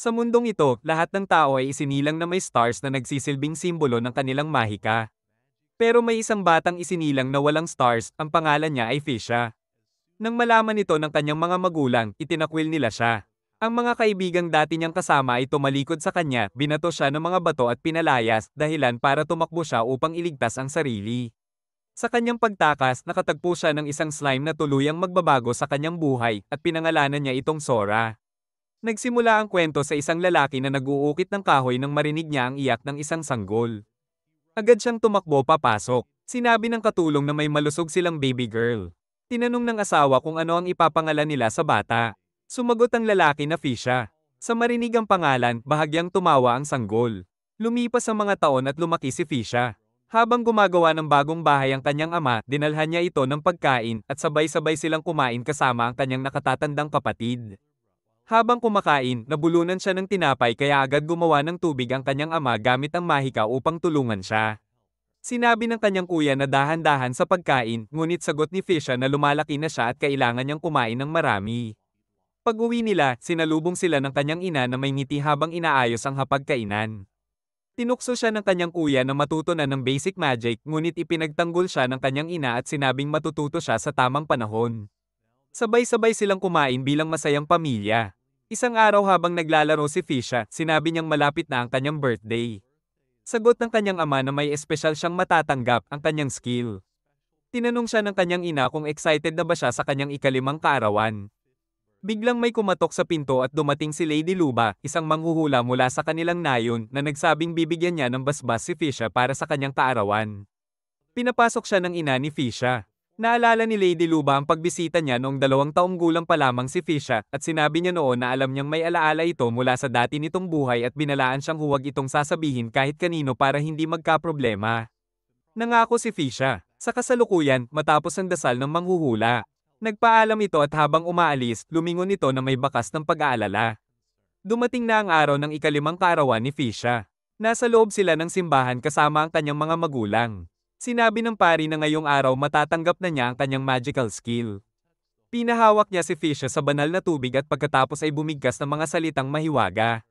Sa mundong ito, lahat ng tao ay isinilang na may stars na nagsisilbing simbolo ng kanilang mahika. Pero may isang batang isinilang na walang stars, ang pangalan niya ay Fisha. Nang malaman ito ng kanyang mga magulang, itinakwil nila siya. Ang mga kaibigang dati niyang kasama ay tumalikod sa kanya, binato siya ng mga bato at pinalayas, dahilan para tumakbo siya upang iligtas ang sarili. Sa kanyang pagtakas, nakatagpo siya ng isang slime na tuluyang magbabago sa kanyang buhay, at pinangalanan niya itong Sora. Nagsimula ang kwento sa isang lalaki na nag-uukit ng kahoy nang marinig niya ang iyak ng isang sanggol. Agad siyang tumakbo papasok. Sinabi ng katulong na may malusog silang baby girl. Tinanong ng asawa kung ano ang ipapangalan nila sa bata. Sumagot ang lalaki na Fisha. Sa marinig ang pangalan, bahagyang tumawa ang sanggol. Lumipas ang mga taon at lumaki si Fisha. Habang gumagawa ng bagong bahay ang kanyang ama, dinalhan niya ito ng pagkain at sabay-sabay silang kumain kasama ang kanyang nakatatandang kapatid. Habang kumakain, nabulunan siya ng tinapay kaya agad gumawa ng tubig ang kanyang ama gamit ang mahika upang tulungan siya. Sinabi ng kanyang kuya na dahan-dahan sa pagkain, ngunit sagot ni Fisha na lumalaki na siya at kailangan niyang kumain ng marami. Pag-uwi nila, sinalubong sila ng kanyang ina na may ngiti habang inaayos ang hapagkainan. Tinukso siya ng kanyang kuya na matuto na ng basic magic, ngunit ipinagtanggol siya ng kanyang ina at sinabing matututo siya sa tamang panahon. Sabay-sabay silang kumain bilang masayang pamilya. Isang araw habang naglalaro si Fisha, sinabi niyang malapit na ang kanyang birthday. Sagot ng kanyang ama na may espesyal siyang matatanggap, ang kanyang skill. Tinanong siya ng kanyang ina kung excited na ba siya sa kanyang ikalimang kaarawan. Biglang may kumatok sa pinto at dumating si Lady Luba, isang manghuhula mula sa kanilang nayon, na nagsabing bibigyan niya ng basbas si Fisha para sa kanyang kaarawan. Pinapasok siya ng ina ni Fisha. Naalala ni Lady Luba ang pagbisita niya noong 2 taong gulang pa lamang si Fisha, at sinabi niya noon na alam niyang may alaala ito mula sa dati nitong buhay at binalaan siyang huwag itong sasabihin kahit kanino para hindi magkaproblema. Nangako si Fisha. Sa kasalukuyan, matapos ang dasal ng manghuhula. Nagpaalam ito at habang umaalis, lumingon ito na may bakas ng pag-aalala. Dumating na ang araw ng ikalimang kaarawan ni Fisha. Nasa loob sila ng simbahan kasama ang kanyang mga magulang. Sinabi ng pari na ngayong araw matatanggap na niya ang kanyang magical skill. Pinahawak niya si Fisha sa banal na tubig at pagkatapos ay bumigkas ng mga salitang mahiwaga.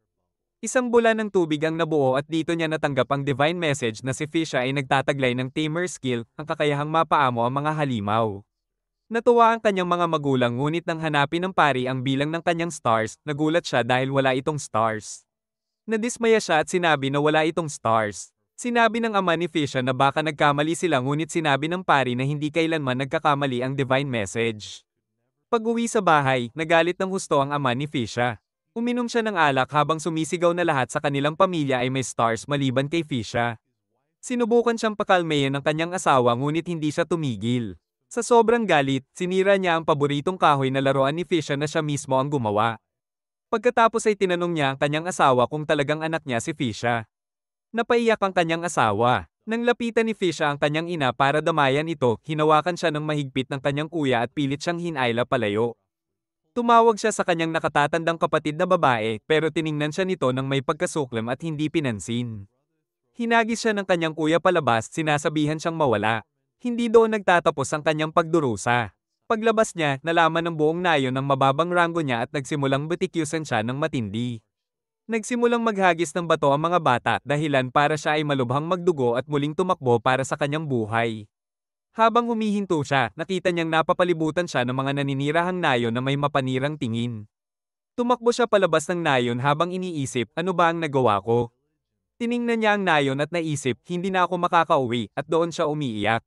Isang bula ng tubig ang nabuo at dito niya natanggap ang divine message na si Fisha ay nagtataglay ng tamer skill, ang kakayahang mapaamo ang mga halimaw. Natuwa ang kanyang mga magulang ngunit nang hanapin ng pari ang bilang ng kanyang stars, nagulat siya dahil wala itong stars. Nadismaya siya at sinabi na wala itong stars. Sinabi ng ama ni Fisha na baka nagkamali sila ngunit sinabi ng pari na hindi kailanman nagkakamali ang divine message. Pag-uwi sa bahay, nagalit ng husto ang ama ni Fisha. Uminom siya ng alak habang sumisigaw na lahat sa kanilang pamilya ay may stars maliban kay Fisha. Sinubukan siyang pakalmeyan ng kanyang asawa ngunit hindi siya tumigil. Sa sobrang galit, sinira niya ang paboritong kahoy na laruan ni Fisha na siya mismo ang gumawa. Pagkatapos ay tinanong niya ang kanyang asawa kung talagang anak niya si Fisha. Napaiyak ang kanyang asawa. Nang lapitan ni Fisha ang kanyang ina para damayan ito, hinawakan siya ng mahigpit ng kanyang kuya at pilit siyang hinayla palayo. Tumawag siya sa kanyang nakatatandang kapatid na babae, pero tiningnan siya nito ng may pagkasuklam at hindi pinansin. Hinagis siya ng kanyang kuya palabas, sinasabihan siyang mawala. Hindi doon nagtatapos ang kanyang pagdurusa. Paglabas niya, nalaman ng buong nayon ang mababang ranggo niya at nagsimulang butikyusan siya ng matindi. Nagsimulang maghagis ng bato ang mga bata, dahilan para siya ay malubhang magdugo at muling tumakbo para sa kanyang buhay. Habang humihinto siya, nakita niyang napapalibutan siya ng mga naninirahang nayon na may mapanirang tingin. Tumakbo siya palabas ng nayon habang iniisip, ano ba ang nagawa ko? Tiningnan niya ang nayon at naisip, hindi na ako makakauwi, at doon siya umiiyak.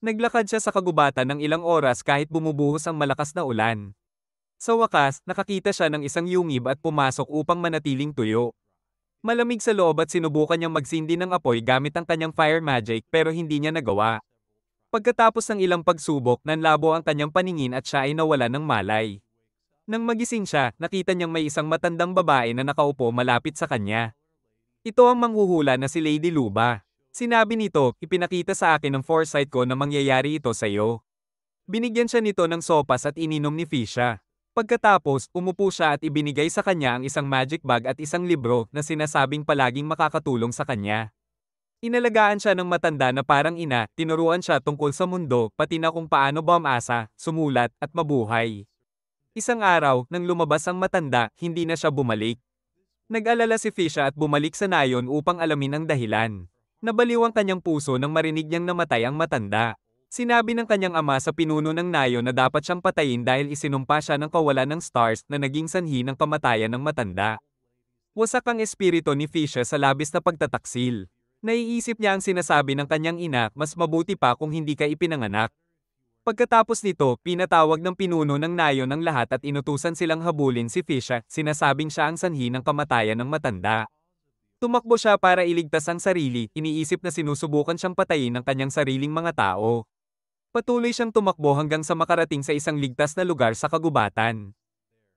Naglakad siya sa kagubatan ng ilang oras kahit bumubuhos ang malakas na ulan. Sa wakas, nakakita siya ng isang yungib at pumasok upang manatiling tuyo. Malamig sa loob at sinubukan niyang magsindi ng apoy gamit ang kanyang fire magic pero hindi niya nagawa. Pagkatapos ng ilang pagsubok, nanlabo ang kanyang paningin at siya ay nawala ng malay. Nang magising siya, nakita niyang may isang matandang babae na nakaupo malapit sa kanya. Ito ang manghuhula na si Lady Luba. Sinabi nito, ipinakita sa akin ng foresight ko na mangyayari ito sa iyo. Binigyan siya nito ng sopas at ininom ni Fisha. Pagkatapos, umupo siya at ibinigay sa kanya ang isang magic bag at isang libro na sinasabing palaging makakatulong sa kanya. Inalagaan siya ng matanda na parang ina, tinuruan siya tungkol sa mundo, pati na kung paano bumasa, sumulat, at mabuhay. Isang araw, nang lumabas ang matanda, hindi na siya bumalik. Nag-alala si Fisha at bumalik sa nayon upang alamin ang dahilan. Nabaliw ang kanyang puso nang marinig niyang namatay ang matanda. Sinabi ng kanyang ama sa pinuno ng nayon na dapat siyang patayin dahil isinumpa siya ng kawalan ng stars na naging sanhi ng kamatayan ng matanda. Wasak ang espiritu ni Fisha sa labis na pagtataksil. Naiisip niya ang sinasabi ng kanyang ina, mas mabuti pa kung hindi ka ipinanganak. Pagkatapos nito, pinatawag ng pinuno ng nayon ang lahat at inutusan silang habulin si Fisha, sinasabing siya ang sanhi ng kamatayan ng matanda. Tumakbo siya para iligtas ang sarili, iniisip na sinusubukan siyang patayin ng kanyang sariling mga tao. Patuloy siyang tumakbo hanggang sa makarating sa isang ligtas na lugar sa kagubatan.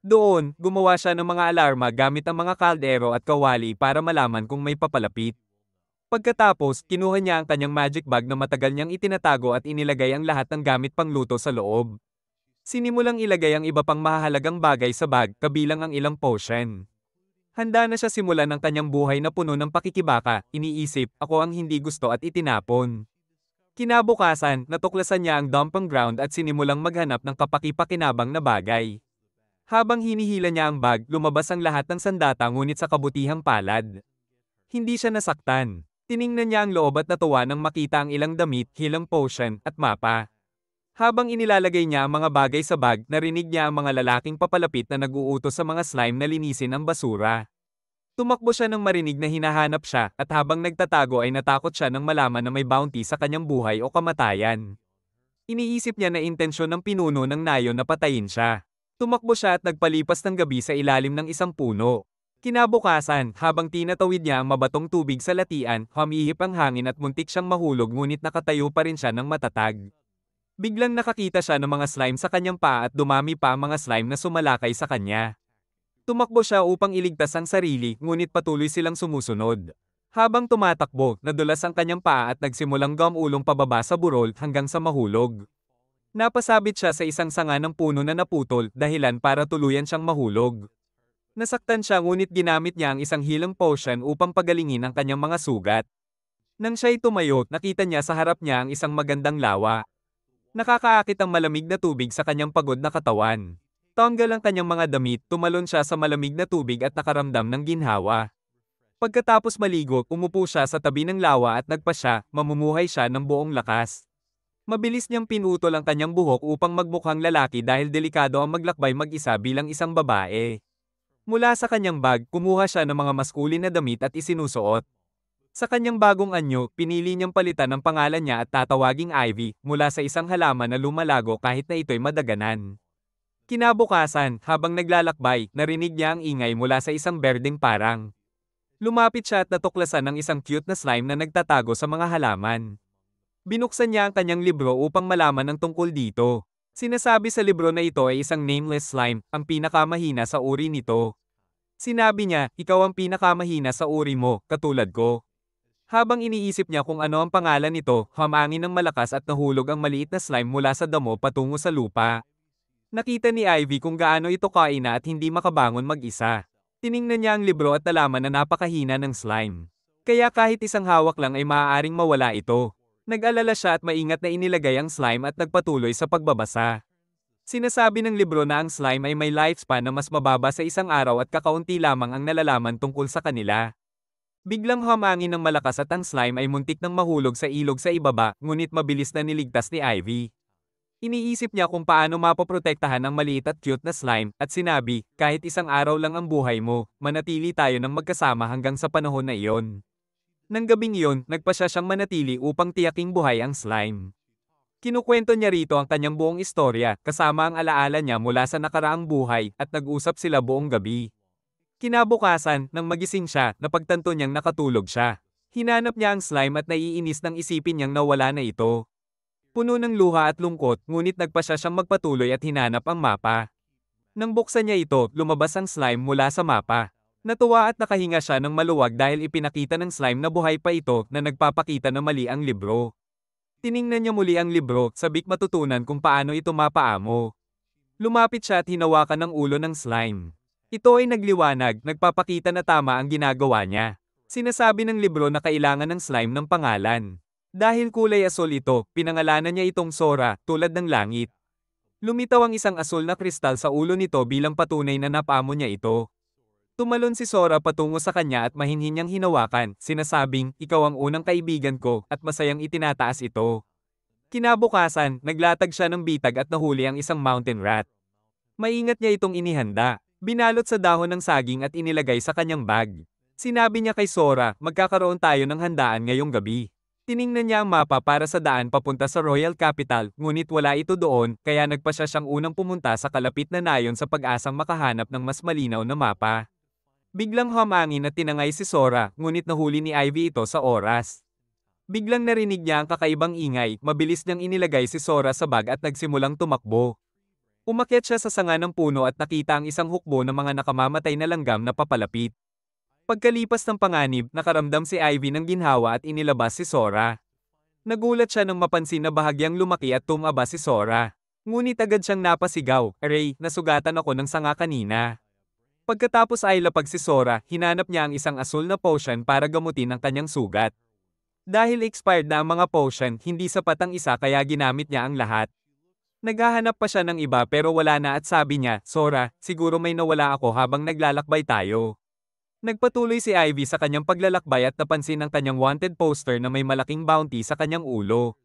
Doon, gumawa siya ng mga alarma gamit ang mga kaldero at kawali para malaman kung may papalapit. Pagkatapos, kinuha niya ang kanyang magic bag na matagal niyang itinatago at inilagay ang lahat ng gamit pangluto sa loob. Sinimulang ilagay ang iba pang mahahalagang bagay sa bag, kabilang ang ilang potion. Handa na siya simulan ng kanyang buhay na puno ng pakikibaka, iniisip, ako ang hindi gusto at itinapon. Kinabukasan, natuklasan niya ang dumping ground at sinimulang maghanap ng kapaki-pakinabang na bagay. Habang hinihila niya ang bag, lumabas ang lahat ng sandata ngunit sa kabutihang palad. Hindi siya nasaktan. Tiningnan niya ang loob at natuwa nang makita ang ilang damit, hilang potion, at mapa. Habang inilalagay niya ang mga bagay sa bag, narinig niya ang mga lalaking papalapit na nag-uutos sa mga slime na linisin ang basura. Tumakbo siya nang marinig na hinahanap siya, at habang nagtatago ay natakot siya nang malaman na may bounty sa kanyang buhay o kamatayan. Iniisip niya na intensyon ng pinuno ng nayon na patayin siya. Tumakbo siya at nagpalipas ng gabi sa ilalim ng isang puno. Kinabukasan, habang tinatawid niya ang mabatong tubig sa latian, humihip ang hangin at muntik siyang mahulog ngunit nakatayo pa rin siya ng matatag. Biglang nakakita siya ng mga slime sa kanyang paa at dumami pa ang mga slime na sumalakay sa kanya. Tumakbo siya upang iligtas ang sarili, ngunit patuloy silang sumusunod. Habang tumatakbo, nadulas ang kanyang paa at nagsimulang gumulong pababa sa burol hanggang sa mahulog. Napasabit siya sa isang sanga ng puno na naputol, dahilan para tuluyan siyang mahulog. Nasaktan siya ngunit ginamit niya ang isang healing potion upang pagalingin ang kanyang mga sugat. Nang siya'y tumayo, nakita niya sa harap niya ang isang magandang lawa. Nakakaakit ang malamig na tubig sa kanyang pagod na katawan. Tanggal ang kanyang mga damit, tumalon siya sa malamig na tubig at nakaramdam ng ginhawa. Pagkatapos maligo, umupo siya sa tabi ng lawa at nagpasya, mamumuhay siya ng buong lakas. Mabilis niyang pinutol ang kanyang buhok upang magmukhang lalaki dahil delikado ang maglakbay mag-isa bilang isang babae. Mula sa kanyang bag, kumuha siya ng mga maskulin na damit at isinusuot. Sa kanyang bagong anyo, pinili niyang palitan ang pangalan niya at tatawaging Ivy, mula sa isang halaman na lumalago kahit na ito'y madaganan. Kinabukasan, habang naglalakbay, narinig niya ang ingay mula sa isang berdeng parang. Lumapit siya at natuklasan ng isang cute na slime na nagtatago sa mga halaman. Binuksan niya ang kanyang libro upang malaman ang tungkol dito. Sinasabi sa libro na ito ay isang nameless slime, ang pinakamahina sa uri nito. Sinabi niya, ikaw ang pinakamahina sa uri mo, katulad ko. Habang iniisip niya kung ano ang pangalan nito, humangin ng malakas at nahulog ang maliit na slime mula sa damo patungo sa lupa. Nakita ni Ivy kung gaano ito kaina at hindi makabangon mag-isa. Tiningnan niya ang libro at nalaman na napakahina ng slime. Kaya kahit isang hawak lang ay maaaring mawala ito. Nag-alala siya at maingat na inilagay ang slime at nagpatuloy sa pagbabasa. Sinasabi ng libro na ang slime ay may lifespan na mas mababa sa isang araw at kakaunti lamang ang nalalaman tungkol sa kanila. Biglang humangin ng malakas at ang slime ay muntik nang mahulog sa ilog sa ibaba, ngunit mabilis na niligtas ni Ivy. Iniisip niya kung paano mapoprotektahan ang maliit at cute na slime, at sinabi, kahit isang araw lang ang buhay mo, manatili tayo ng magkasama hanggang sa panahon na iyon. Nang gabing iyon, nagpasya siyang manatili upang tiyaking buhay ang slime. Kinukwento niya rito ang kanyang buong istorya, kasama ang alaala niya mula sa nakaraang buhay, at nag-usap sila buong gabi. Kinabukasan, nang magising siya, napagtanto niyang nakatulog siya. Hinanap niya ang slime at naiinis nang isipin niyang nawala na ito. Puno ng luha at lungkot, ngunit nagpasya siyang magpatuloy at hinanap ang mapa. Nang buksan niya ito, lumabas ang slime mula sa mapa. Natuwa at nakahinga siya ng maluwag dahil ipinakita ng slime na buhay pa ito na nagpapakita na mali ang libro. Tiningnan niya muli ang libro, sabik matutunan kung paano ito mapaamo. Lumapit siya at hinawakan ng ulo ng slime. Ito ay nagliwanag, nagpapakita na tama ang ginagawa niya. Sinasabi ng libro na kailangan ng slime ng pangalan. Dahil kulay asul ito, pinangalanan niya itong Sora, tulad ng langit. Lumitaw ang isang asul na kristal sa ulo nito bilang patunay na napamo niya ito. Tumalon si Sora patungo sa kanya at mahinhin niyang hinawakan, sinasabing, ikaw ang unang kaibigan ko, at masayang itinataas ito. Kinabukasan, naglatag siya ng bitag at nahuli ang isang mountain rat. Maingat niya itong inihanda. Binalot sa dahon ng saging at inilagay sa kanyang bag. Sinabi niya kay Sora, magkakaroon tayo ng handaan ngayong gabi. Tiningnan niya ang mapa para sa daan papunta sa Royal Capital, ngunit wala ito doon, kaya nagpasya siyang unang pumunta sa kalapit na nayon sa pag-asang makahanap ng mas malinaw na mapa. Biglang humangin at tinangay si Sora, ngunit nahuli ni Ivy ito sa oras. Biglang narinig niya ang kakaibang ingay, mabilis niyang inilagay si Sora sa bag at nagsimulang tumakbo. Umakyat siya sa sanga ng puno at nakita ang isang hukbo ng mga nakamamatay na langgam na papalapit. Pagkalipas ng panganib, nakaramdam si Ivy ng ginhawa at inilabas si Sora. Nagulat siya nang mapansin na bahagyang lumaki at tumaba si Sora. Ngunit agad siyang napasigaw, Aray, nasugatan ako ng sanga kanina. Pagkatapos ay lapag si Sora, hinanap niya ang isang asul na potion para gamutin ang kanyang sugat. Dahil expired na ang mga potion, hindi sapat ang isa kaya ginamit niya ang lahat. Naghahanap pa siya ng iba pero wala na at sabi niya, Sora, siguro may nawala ako habang naglalakbay tayo. Nagpatuloy si Ivy sa kanyang paglalakbay at napansin ang kanyang wanted poster na may malaking bounty sa kanyang ulo.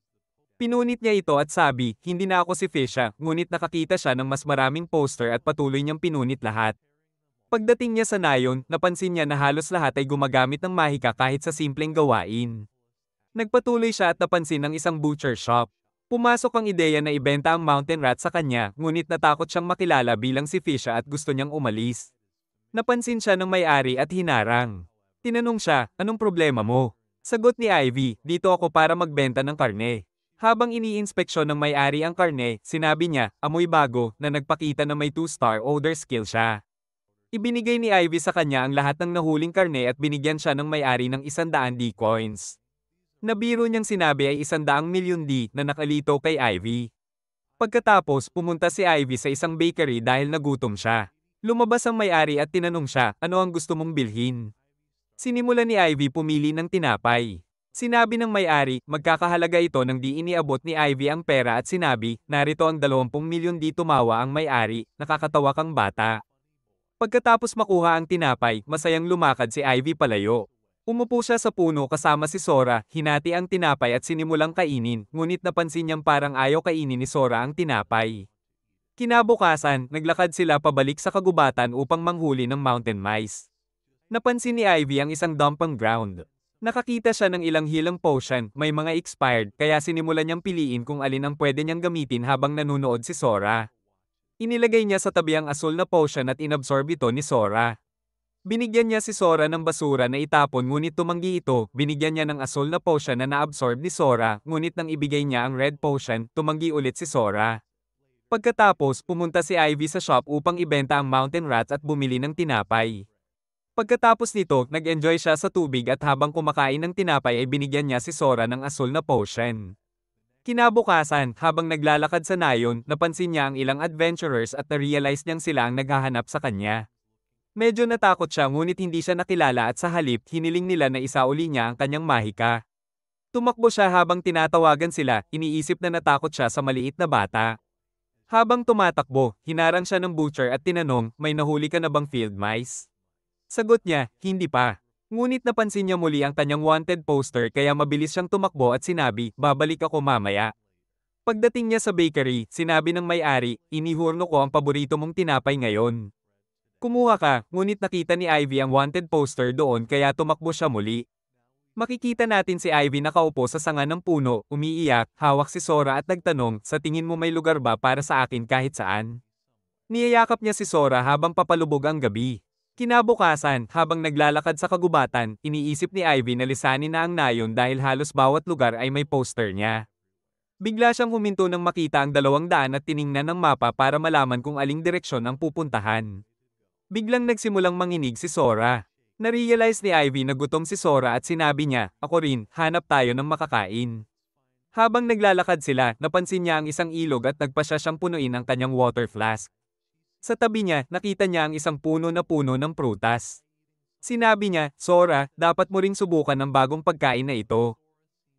Pinunit niya ito at sabi, hindi na ako si Fisha, ngunit nakakita siya ng mas maraming poster at patuloy niyang pinunit lahat. Pagdating niya sa nayon, napansin niya na halos lahat ay gumagamit ng mahika kahit sa simpleng gawain. Nagpatuloy siya at napansin ang isang butcher shop. Pumasok ang ideya na ibenta ang mountain rat sa kanya, ngunit natakot siyang makilala bilang si Fisha at gusto niyang umalis. Napansin siya ng may-ari at hinarang. Tinanong siya, anong problema mo? Sagot ni Ivy, dito ako para magbenta ng karne. Habang iniinspeksyon ng may-ari ang karne, sinabi niya, amoy bago, na nagpakita na may 2-star odor skill siya. Ibinigay ni Ivy sa kanya ang lahat ng nahuling karne at binigyan siya ng may-ari ng 100 D coins. Nabiro niyang sinabi ay 100,000,000 D na nakalito kay Ivy. Pagkatapos, pumunta si Ivy sa isang bakery dahil nagutom siya. Lumabas ang may-ari at tinanong siya, ano ang gusto mong bilhin? Sinimulan ni Ivy pumili ng tinapay. Sinabi ng may-ari, magkakahalaga ito nang di iniabot ni Ivy ang pera at sinabi, narito ang 20,000,000 D. Tumawa ang may-ari, nakakatawa kang bata. Pagkatapos makuha ang tinapay, masayang lumakad si Ivy palayo. Umupo siya sa puno kasama si Sora, hinati ang tinapay at sinimulang kainin, ngunit napansin niyang parang ayaw kainin ni Sora ang tinapay. Kinabukasan, naglakad sila pabalik sa kagubatan upang manghuli ng mountain mice. Napansin ni Ivy ang isang dumping ground. Nakakita siya ng ilang healing potion, may mga expired, kaya sinimulan niyang piliin kung alin ang pwede niyang gamitin habang nanunood si Sora. Inilagay niya sa tabi ang asul na potion at inabsorb ito ni Sora. Binigyan niya si Sora ng basura na itapon ngunit tumanggi ito, binigyan niya ng asul na potion na naabsorb ni Sora, ngunit nang ibigay niya ang red potion, tumanggi ulit si Sora. Pagkatapos, pumunta si Ivy sa shop upang ibenta ang mountain rats at bumili ng tinapay. Pagkatapos nito, nag-enjoy siya sa tubig at habang kumakain ng tinapay ay binigyan niya si Sora ng asul na potion. Kinabukasan, habang naglalakad sa nayon, napansin niya ang ilang adventurers at na-realize niyang sila ang naghahanap sa kanya. Medyo natakot siya ngunit hindi siya nakilala at sa halip hiniling nila na isauli niya ang kanyang mahika. Tumakbo siya habang tinatawagan sila, iniisip na natakot siya sa maliit na bata. Habang tumatakbo, hinarang siya ng butcher at tinanong, may nahuli ka na bang field mice? Sagot niya, hindi pa. Ngunit napansin niya muli ang kanyang wanted poster kaya mabilis siyang tumakbo at sinabi, babalik ako mamaya. Pagdating niya sa bakery, sinabi ng may-ari, inihurno ko ang paborito mong tinapay ngayon. Kumuha ka, ngunit nakita ni Ivy ang wanted poster doon kaya tumakbo siya muli. Makikita natin si Ivy nakaupo sa sanga ng puno, umiiyak, hawak si Sora at nagtanong, sa tingin mo may lugar ba para sa akin kahit saan? Niyayakap niya si Sora habang papalubog ang gabi. Kinabukasan, habang naglalakad sa kagubatan, iniisip ni Ivy na lisanin na ang nayon dahil halos bawat lugar ay may poster niya. Bigla siyang huminto nang makita ang 200 at tiningnan ng mapa para malaman kung aling direksyon ang pupuntahan. Biglang nagsimulang manginig si Sora. Narealize ni Ivy na gutom si Sora at sinabi niya, ako rin, hanap tayo ng makakain. Habang naglalakad sila, napansin niya ang isang ilog at nagpasya siyang punuin ang kanyang water flask. Sa tabi niya, nakita niya ang isang puno ng prutas. Sinabi niya, Sora, dapat mo ring subukan ang bagong pagkain na ito.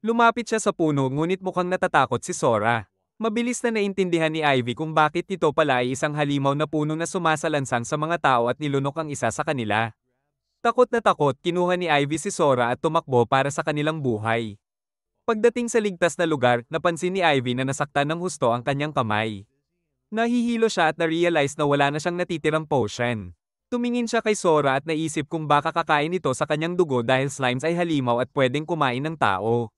Lumapit siya sa puno ngunit mukhang natatakot si Sora. Mabilis na naintindihan ni Ivy kung bakit ito pala ay isang halimaw na puno na sumasalansang sa mga tao at nilunok ang isa sa kanila. Takot na takot, kinuha ni Ivy si Sora at tumakbo para sa kanilang buhay. Pagdating sa ligtas na lugar, napansin ni Ivy na nasaktan ng husto ang kanyang kamay. Nahihilo siya at na-realize na wala na siyang natitirang potion. Tumingin siya kay Sora at naisip kung baka kakain ito sa kanyang dugo dahil slimes ay halimaw at pwedeng kumain ng tao.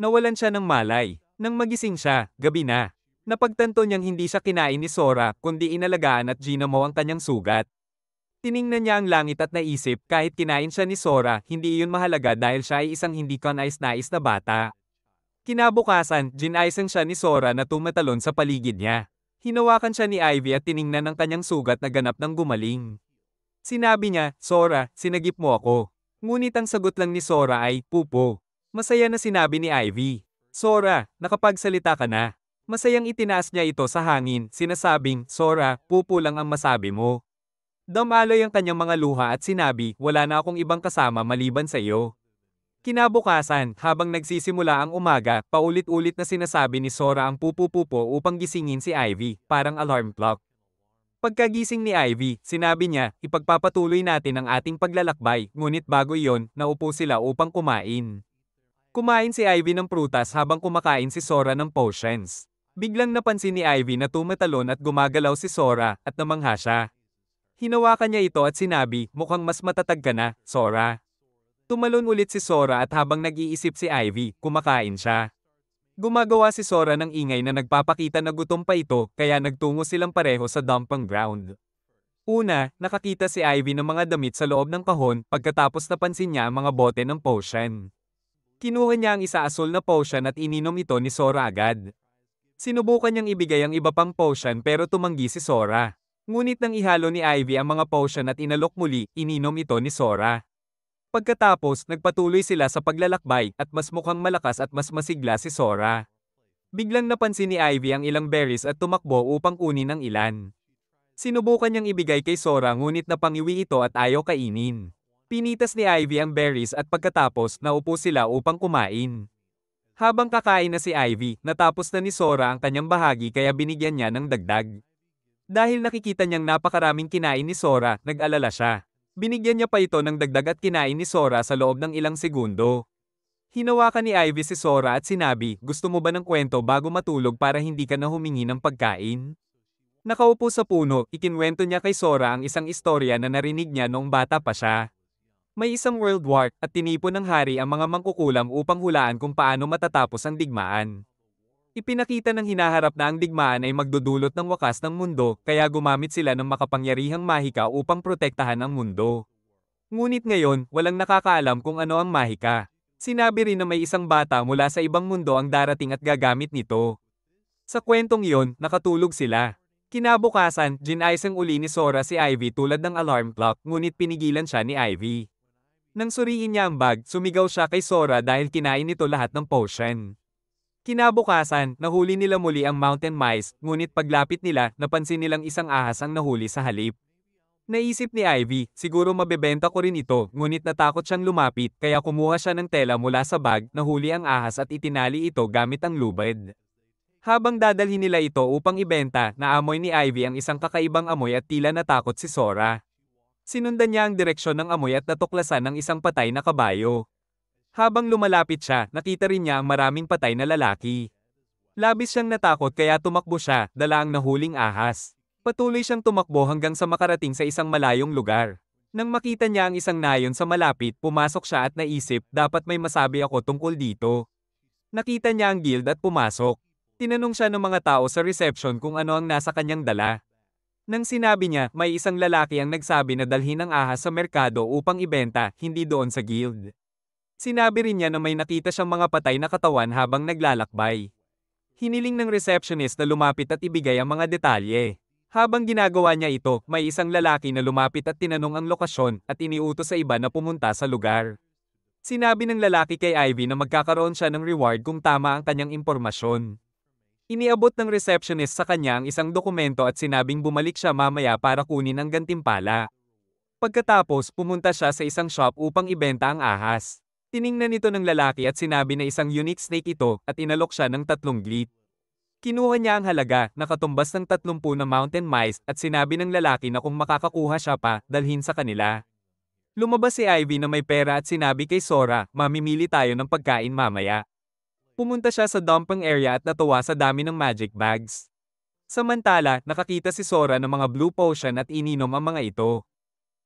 Nawalan siya ng malay. Nang magising siya, gabi na. Napagtanto niyang hindi siya kinain ni Sora, kundi inalagaan at ginamo ang kanyang sugat. Tiningnan niya ang langit at naisip kahit kinain siya ni Sora, hindi iyon mahalaga dahil siya ay isang hindi kanais-nais na bata. Kinabukasan, ginaisan siya ni Sora na tumatalon sa paligid niya. Hinawakan siya ni Ivy at tiningnan ang kanyang sugat na ganap ng gumaling. Sinabi niya, Sora, sinagip mo ako. Ngunit ang sagot lang ni Sora ay, pupo. Masaya na sinabi ni Ivy. Sora, nakapagsalita ka na. Masayang itinaas niya ito sa hangin, sinasabing, Sora, pupo lang ang masabi mo. Damaloy ang kanyang mga luha at sinabi, wala na akong ibang kasama maliban sa iyo. Kinabukasan, habang nagsisimula ang umaga, paulit-ulit na sinasabi ni Sora ang pupu-pupo upang gisingin si Ivy, parang alarm clock. Pagkagising ni Ivy, sinabi niya, ipagpapatuloy natin ang ating paglalakbay, ngunit bago iyon, naupo sila upang kumain. Kumain si Ivy ng prutas habang kumakain si Sora ng potions. Biglang napansin ni Ivy na tumatalon at gumagalaw si Sora, at namangha siya. Hinawakan niya ito at sinabi, mukhang mas matatag ka na, Sora. Tumalon ulit si Sora at habang nag-iisip si Ivy, kumakain siya. Gumagawa si Sora ng ingay na nagpapakita na gutom pa ito, kaya nagtungo silang pareho sa dumping ground. Una, nakakita si Ivy ng mga damit sa loob ng kahon, pagkatapos napansin niya ang mga bote ng potion. Kinuha niya ang isa asul na potion at ininom ito ni Sora agad. Sinubukan niyang ibigay ang iba pang potion pero tumanggi si Sora. Ngunit nang ihalo ni Ivy ang mga potion at inalok muli, ininom ito ni Sora. Pagkatapos, nagpatuloy sila sa paglalakbay at mas mukhang malakas at mas masigla si Sora. Biglang napansin ni Ivy ang ilang berries at tumakbo upang kunin ang ilan. Sinubukan niyang ibigay kay Sora ngunit napangiwi ito at ayaw kainin. Pinitas ni Ivy ang berries at pagkatapos naupo sila upang kumain. Habang kakain na si Ivy, natapos na ni Sora ang kanyang bahagi kaya binigyan niya ng dagdag. Dahil nakikita niyang napakaraming kinain ni Sora, nag-alala siya. Binigyan niya pa ito ng dagdag at kinain ni Sora sa loob ng ilang segundo. Hinawakan ni Ivy si Sora at sinabi, gusto mo ba ng kwento bago matulog para hindi ka na humingi ng pagkain? Nakaupo sa puno, ikinwento niya kay Sora ang isang istorya na narinig niya noong bata pa siya. May isang world war at tinipon ng hari ang mga mangkukulam upang hulaan kung paano matatapos ang digmaan. Ipinakita ng hinaharap na ang digmaan ay magdudulot ng wakas ng mundo, kaya gumamit sila ng makapangyarihang mahika upang protektahan ang mundo. Ngunit ngayon, walang nakakaalam kung ano ang mahika. Sinabi rin na may isang bata mula sa ibang mundo ang darating at gagamit nito. Sa kwentong iyon, nakatulog sila. Kinabukasan, ginaisang uli ni Sora si Ivy tulad ng alarm clock, ngunit pinigilan siya ni Ivy. Nang suriin niya ang bag, sumigaw siya kay Sora dahil kinain nito lahat ng potion. Kinabukasan, nahuli nila muli ang mountain mice, ngunit paglapit nila, napansin nilang isang ahas ang nahuli sa halip. Naisip ni Ivy, siguro mabebenta ko rin ito, ngunit natakot siyang lumapit, kaya kumuha siya ng tela mula sa bag, nahuli ang ahas at itinali ito gamit ang lubid. Habang dadalhin nila ito upang ibenta, naamoy ni Ivy ang isang kakaibang amoy at tila natakot si Sora. Sinundan niya ang direksyon ng amoy at natuklasan ng isang patay na kabayo. Habang lumalapit siya, nakita rin niya ang maraming patay na lalaki. Labis siyang natakot kaya tumakbo siya, dala ang nahuling ahas. Patuloy siyang tumakbo hanggang sa makarating sa isang malayong lugar. Nang makita niya ang isang nayon sa malapit, pumasok siya at naisip, dapat may masabi ako tungkol dito. Nakita niya ang guild at pumasok. Tinanong siya ng mga tao sa reception kung ano ang nasa kanyang dala. Nang sinabi niya, may isang lalaki ang nagsabi na dalhin ang ahas sa merkado upang ibenta, hindi doon sa guild. Sinabi rin niya na may nakita siyang mga patay na katawan habang naglalakbay. Hiniling ng receptionist na lumapit at ibigay ang mga detalye. Habang ginagawa niya ito, may isang lalaki na lumapit at tinanong ang lokasyon at iniutos sa iba na pumunta sa lugar. Sinabi ng lalaki kay Ivy na magkakaroon siya ng reward kung tama ang kanyang impormasyon. Iniabot ng receptionist sa kanya ang isang dokumento at sinabing bumalik siya mamaya para kunin ang gantimpala. Pagkatapos, pumunta siya sa isang shop upang ibenta ang ahas. Tiningnan ito ng lalaki at sinabi na isang unique snake ito at inalok siya ng 3 glit. Kinuha niya ang halaga na katumbas ng 30 na mountain mice at sinabi ng lalaki na kung makakakuha siya pa, dalhin sa kanila. Lumabas si Ivy na may pera at sinabi kay Sora, mamimili tayo ng pagkain mamaya. Pumunta siya sa dumping area at natuwa sa dami ng magic bags. Samantala, nakakita si Sora ng mga blue potion at ininom ang mga ito.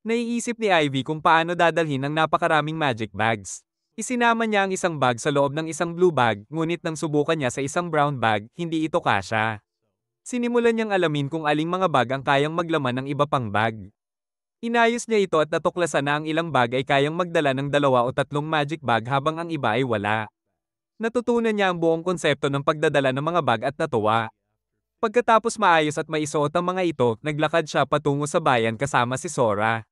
Naiisip ni Ivy kung paano dadalhin ang napakaraming magic bags. Isinama niya ang isang bag sa loob ng isang blue bag, ngunit nang subukan niya sa isang brown bag, hindi ito kasya. Sinimulan niyang alamin kung aling mga bag ang kayang maglaman ng iba pang bag. Inayos niya ito at natuklasan na ang ilang bag ay kayang magdala ng 2 o 3 magic bag habang ang iba ay wala. Natutunan niya ang buong konsepto ng pagdadala ng mga bag at natuwa. Pagkatapos maayos at maisuot ang mga ito, naglakad siya patungo sa bayan kasama si Sora.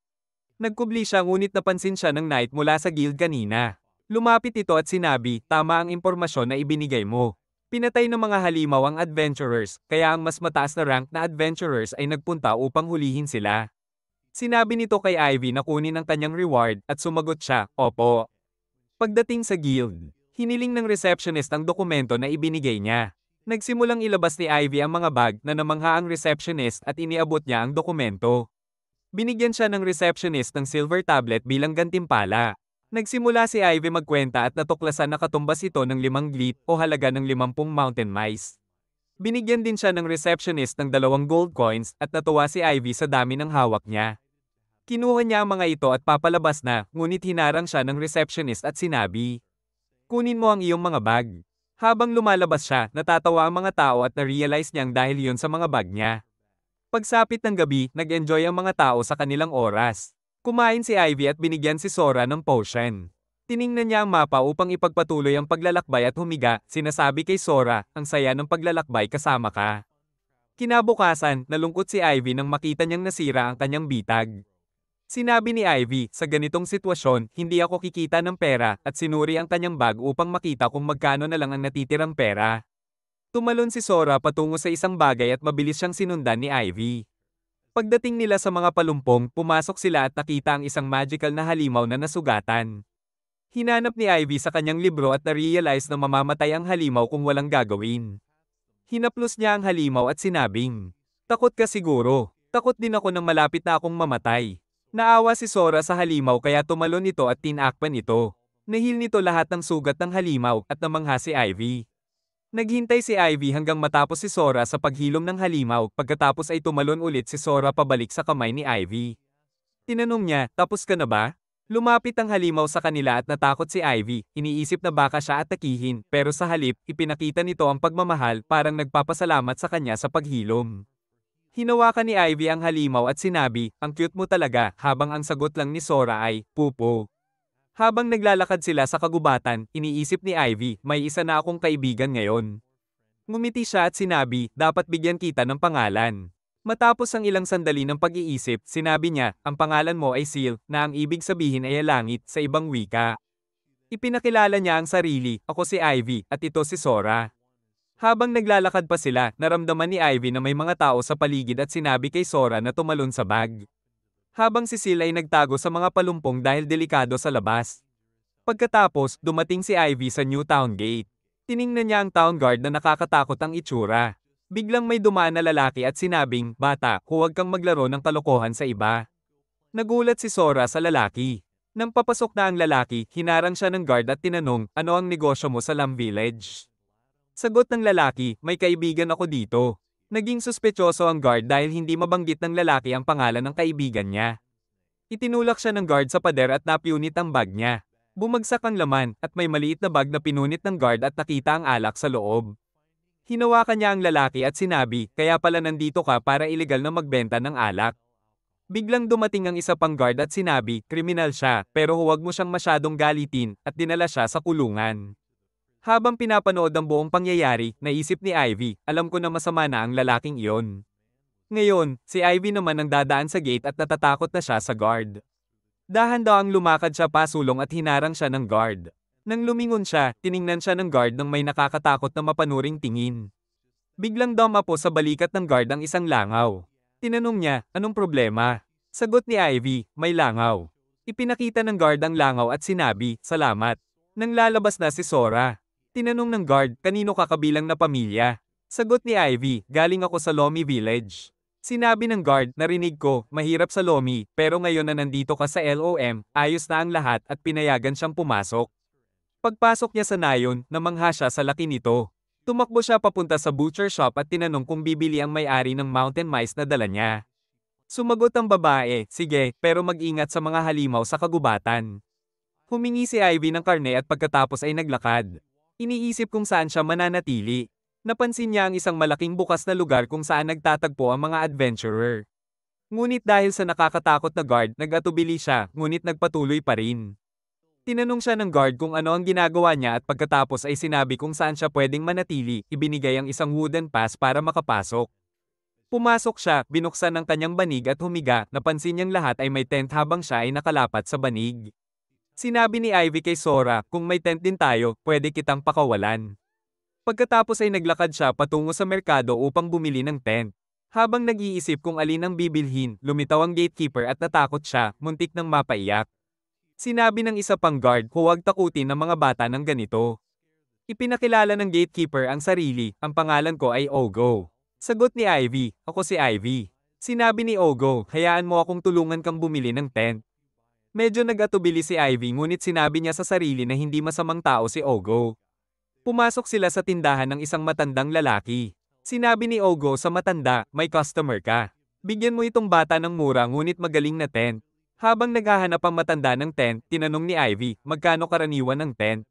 Nagkubli siya ngunit napansin siya ng knight mula sa guild kanina. Lumapit ito at sinabi, tama ang impormasyon na ibinigay mo. Pinatay ng mga halimaw ang adventurers, kaya ang mas mataas na rank na adventurers ay nagpunta upang hulihin sila. Sinabi nito kay Ivy na kunin ang kanyang reward at sumagot siya, opo. Pagdating sa guild, hiniling ng receptionist ang dokumento na ibinigay niya. Nagsimulang ilabas ni Ivy ang mga bag na namangha ang receptionist at iniabot niya ang dokumento. Binigyan siya ng receptionist ng silver tablet bilang gantimpala. Nagsimula si Ivy magkwenta at natuklasan na katumbas ito ng 5 glit o halaga ng 50 mountain mice. Binigyan din siya ng receptionist ng 2 gold coins at natuwa si Ivy sa dami ng hawak niya. Kinuha niya ang mga ito at papalabas na, ngunit hinarang siya ng receptionist at sinabi, kunin mo ang iyong mga bag. Habang lumalabas siya, natatawa ang mga tao at na-realize niyang dahil yun sa mga bag niya. Pagsapit ng gabi, nag-enjoy ang mga tao sa kanilang oras. Kumain si Ivy at binigyan si Sora ng potion. Tiningnan niya ang mapa upang ipagpatuloy ang paglalakbay at humiga, sinasabi kay Sora, ang saya ng paglalakbay kasama ka. Kinabukasan, nalungkot si Ivy nang makita niyang nasira ang kanyang bitag. Sinabi ni Ivy, sa ganitong sitwasyon, hindi ako kikita ng pera, at sinuri ang kanyang bag upang makita kung magkano na lang ang natitirang pera. Tumalon si Sora patungo sa isang bagay at mabilis siyang sinundan ni Ivy. Pagdating nila sa mga palumpong, pumasok sila at nakita ang isang magical na halimaw na nasugatan. Hinanap ni Ivy sa kanyang libro at na-realize na mamamatay ang halimaw kung walang gagawin. Hinaplos niya ang halimaw at sinabing, takot ka siguro. Takot din ako nang malapit na akong mamatay. Naawa si Sora sa halimaw kaya tumalon ito at tinakpan ito. Nahil nito lahat ng sugat ng halimaw at namangha si Ivy. Naghintay si Ivy hanggang matapos si Sora sa paghilom ng halimaw, pagkatapos ay tumalon ulit si Sora pabalik sa kamay ni Ivy. Tinanong niya, tapos ka na ba? Lumapit ang halimaw sa kanila at natakot si Ivy, iniisip na baka siya atakihin, pero sa halip, ipinakita nito ang pagmamahal, parang nagpapasalamat sa kanya sa paghilom. Hinawakan ni Ivy ang halimaw at sinabi, ang cute mo talaga, habang ang sagot lang ni Sora ay, pupo. Habang naglalakad sila sa kagubatan, iniisip ni Ivy, may isa na akong kaibigan ngayon. Ngumiti siya at sinabi, dapat bigyan kita ng pangalan. Matapos ang ilang sandali ng pag-iisip, sinabi niya, ang pangalan mo ay Seal, na ang ibig sabihin ay langit sa ibang wika. Ipinakilala niya ang sarili, ako si Ivy, at ito si Sora. Habang naglalakad pa sila, naramdaman ni Ivy na may mga tao sa paligid at sinabi kay Sora na tumalon sa bag. Habang si Seal ay nagtago sa mga palumpong dahil delikado sa labas. Pagkatapos, dumating si Ivy sa New Town Gate. Tiningnan niya ang town guard na nakakatakot ang itsura. Biglang may dumaan na lalaki at sinabing, bata, huwag kang maglaro ng kalokohan sa iba. Nagulat si Sora sa lalaki. Nang papasok na ang lalaki, hinarang siya ng guard at tinanong, ano ang negosyo mo sa Lam Village? Sagot ng lalaki, may kaibigan ako dito. Naging suspetyoso ang guard dahil hindi mabanggit ng lalaki ang pangalan ng kaibigan niya. Itinulak siya ng guard sa pader at napunit ang bag niya. Bumagsak ang laman at may maliit na bag na pinunit ng guard at nakita ang alak sa loob. Hinawakan niya ang lalaki at sinabi, kaya pala nandito ka para ilegal na magbenta ng alak. Biglang dumating ang isa pang guard at sinabi, kriminal siya, pero huwag mo siyang masyadong galitin, at dinala siya sa kulungan. Habang pinapanood ang buong pangyayari, naisip ni Ivy, alam ko na masama na ang lalaking iyon. Ngayon, si Ivy naman ang dadaan sa gate at natatakot na siya sa guard. Dahan-dahang lumakad siya pasulong at hinarang siya ng guard. Nang lumingon siya, tiningnan siya ng guard ng may nakakatakot na mapanuring tingin. Biglang dumapo sa balikat ng guard ang isang langaw. Tinanong niya, anong problema? Sagot ni Ivy, may langaw. Ipinakita ng guard ang langaw at sinabi, salamat. Nang lalabas na si Sora. Tinanong ng guard, kanino ka kabilang na pamilya? Sagot ni Ivy, galing ako sa Lomi Village. Sinabi ng guard, narinig ko, mahirap sa Lomi, pero ngayon na nandito ka sa LOM, ayos na ang lahat at pinayagan siyang pumasok. Pagpasok niya sa nayon, namangha siya sa laki nito. Tumakbo siya papunta sa butcher shop at tinanong kung bibili ang may-ari ng mountain mice na dala niya. Sumagot ang babae, sige, pero mag-ingat sa mga halimaw sa kagubatan. Humingi si Ivy ng karne at pagkatapos ay naglakad. Iniisip kung saan siya mananatili. Napansin niya ang isang malaking bukas na lugar kung saan nagtatagpo ang mga adventurer. Ngunit dahil sa nakakatakot na guard, nag-atubili siya, ngunit nagpatuloy pa rin. Tinanong siya ng guard kung ano ang ginagawa niya at pagkatapos ay sinabi kung saan siya pwedeng manatili, ibinigay ang isang wooden pass para makapasok. Pumasok siya, binuksan ang kanyang banig at humiga, napansin niyang lahat ay may tent habang siya ay nakalapat sa banig. Sinabi ni Ivy kay Sora, kung may tent din tayo, pwede kitang pakawalan. Pagkatapos ay naglakad siya patungo sa merkado upang bumili ng tent. Habang nag-iisip kung alin ang bibilhin, lumitaw ang gatekeeper at natakot siya, muntik nang mapaiyak. Sinabi ng isa pang guard, huwag takutin ng mga bata ng ganito. Ipinakilala ng gatekeeper ang sarili, ang pangalan ko ay Ogo. Sagot ni Ivy, ako si Ivy. Sinabi ni Ogo, hayaan mo akong tulungan kang bumili ng tent. Medyo nag-atubili si Ivy ngunit sinabi niya sa sarili na hindi masamang tao si Ogo. Pumasok sila sa tindahan ng isang matandang lalaki. Sinabi ni Ogo sa matanda, may customer ka. Bigyan mo itong bata ng mura ngunit magaling na tent. Habang naghahanap ang matanda ng tent, tinanong ni Ivy, magkano karaniwan ng tent?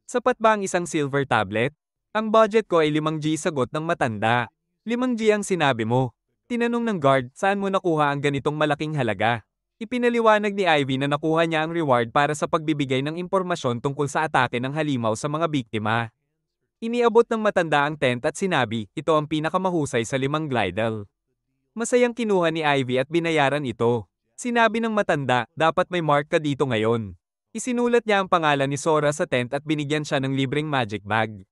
Sapat ba ang isang silver tablet? Ang budget ko ay 5G, sagot ng matanda. 5G ang sinabi mo. Tinanong ng guard, saan mo nakuha ang ganitong malaking halaga? Ipinaliwanag ni Ivy na nakuha niya ang reward para sa pagbibigay ng impormasyon tungkol sa atake ng halimaw sa mga biktima. Iniabot ng matanda ang tent at sinabi, ito ang pinakamahusay sa 5 glidel. Masayang kinuha ni Ivy at binayaran ito. Sinabi ng matanda, dapat may mark ka dito ngayon. Isinulat niya ang pangalan ni Sora sa tent at binigyan siya ng libreng magic bag.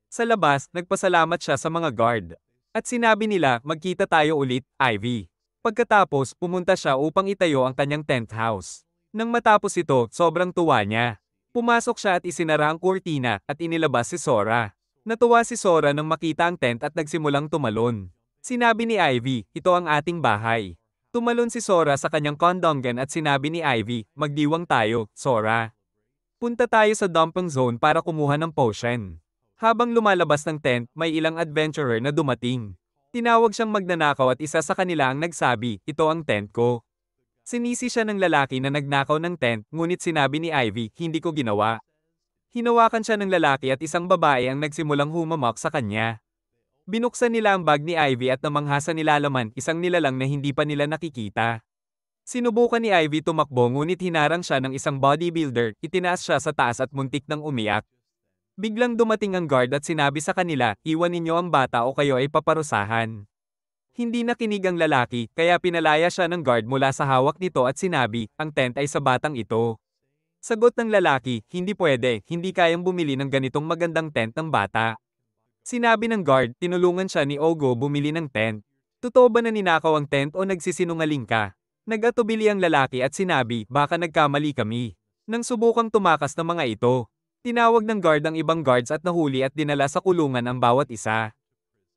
Sa labas, nagpasalamat siya sa mga guard. At sinabi nila, magkita tayo ulit, Ivy. Pagkatapos, pumunta siya upang itayo ang kanyang tent house. Nang matapos ito, sobrang tuwa niya. Pumasok siya at isinara ang kurtina at inilabas si Sora. Natuwa si Sora nang makita ang tent at nagsimulang tumalon. Sinabi ni Ivy, ito ang ating bahay. Tumalon si Sora sa kanyang kondongan at sinabi ni Ivy, magdiwang tayo, Sora. Punta tayo sa dumping zone para kumuha ng potion. Habang lumalabas ng tent, may ilang adventurer na dumating. Tinawag siyang magnanakaw at isa sa kanila ang nagsabi, ito ang tent ko. Sinisi siya ng lalaki na nagnakaw ng tent, ngunit sinabi ni Ivy, hindi ko ginawa. Hinawakan siya ng lalaki at isang babae ang nagsimulang humamak sa kanya. Binuksan nila ang bag ni Ivy at namangha sa nilalaman, isang nilalang na hindi pa nila nakikita. Sinubukan ni Ivy tumakbo ngunit hinarang siya ng isang bodybuilder, itinaas siya sa taas at muntik nang umiyak. Biglang dumating ang guard at sinabi sa kanila, iwan ninyo ang bata o kayo ay paparusahan. Hindi nakinig ang lalaki, kaya pinalaya siya ng guard mula sa hawak nito at sinabi, ang tent ay sa batang ito. Sagot ng lalaki, hindi pwede, hindi kayang bumili ng ganitong magandang tent ng bata. Sinabi ng guard, tinulungan siya ni Ogo bumili ng tent. Totoo ba na ninakaw ang tent o nagsisinungaling ka? Nag-atubili ang lalaki at sinabi, baka nagkamali kami. Nang subukang tumakas ng mga ito, tinawag ng guard ang ibang guards at nahuli at dinala sa kulungan ang bawat isa.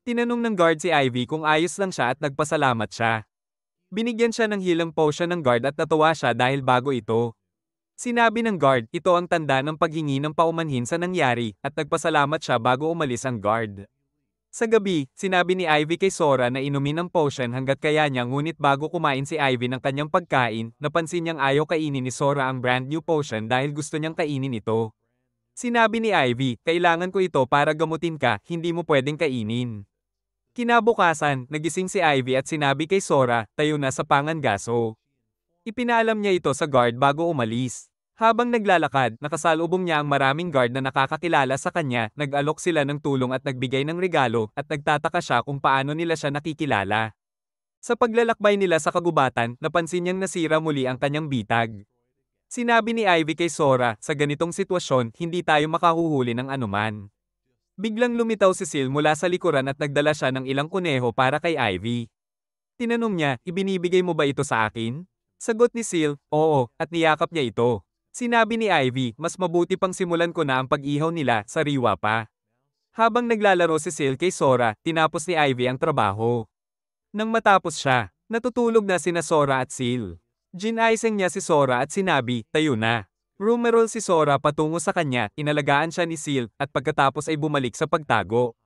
Tinanong ng guard si Ivy kung ayos lang siya at nagpasalamat siya. Binigyan siya ng healing potion ng guard at natuwa siya dahil bago ito. Sinabi ng guard, ito ang tanda ng paghingi ng paumanhin sa nangyari, at nagpasalamat siya bago umalis ang guard. Sa gabi, sinabi ni Ivy kay Sora na inumin ng potion hanggat kaya niya ngunit bago kumain si Ivy ng kanyang pagkain, napansin niyang ayaw kainin ni Sora ang brand new potion dahil gusto niyang kainin ito. Sinabi ni Ivy, kailangan ko ito para gamutin ka, hindi mo pwedeng kainin. Kinabukasan, nagising si Ivy at sinabi kay Sora, tayo na sa pangangaso. Ipinaalam niya ito sa guard bago umalis. Habang naglalakad, nakasalubong niya ang maraming guard na nakakakilala sa kanya, nag-alok sila ng tulong at nagbigay ng regalo, at nagtataka siya kung paano nila siya nakikilala. Sa paglalakbay nila sa kagubatan, napansin niyang nasira muli ang kanyang bitag. Sinabi ni Ivy kay Sora, sa ganitong sitwasyon, hindi tayo makahuhuli ng anuman. Biglang lumitaw si Sil mula sa likuran at nagdala siya ng ilang kuneho para kay Ivy. Tinanong niya, ibinibigay mo ba ito sa akin? Sagot ni Sil, oo, at niyakap niya ito. Sinabi ni Ivy, mas mabuti pang simulan ko na ang pag-ihaw nila, sariwa pa. Habang naglalaro si Sil kay Sora, tinapos ni Ivy ang trabaho. Nang matapos siya, natutulog na sina Sora at Sil. Ginaising niya si Sora at sinabi, tayo na. Rumerol si Sora patungo sa kanya, inalagaan siya ni Sil, at pagkatapos ay bumalik sa pagtago.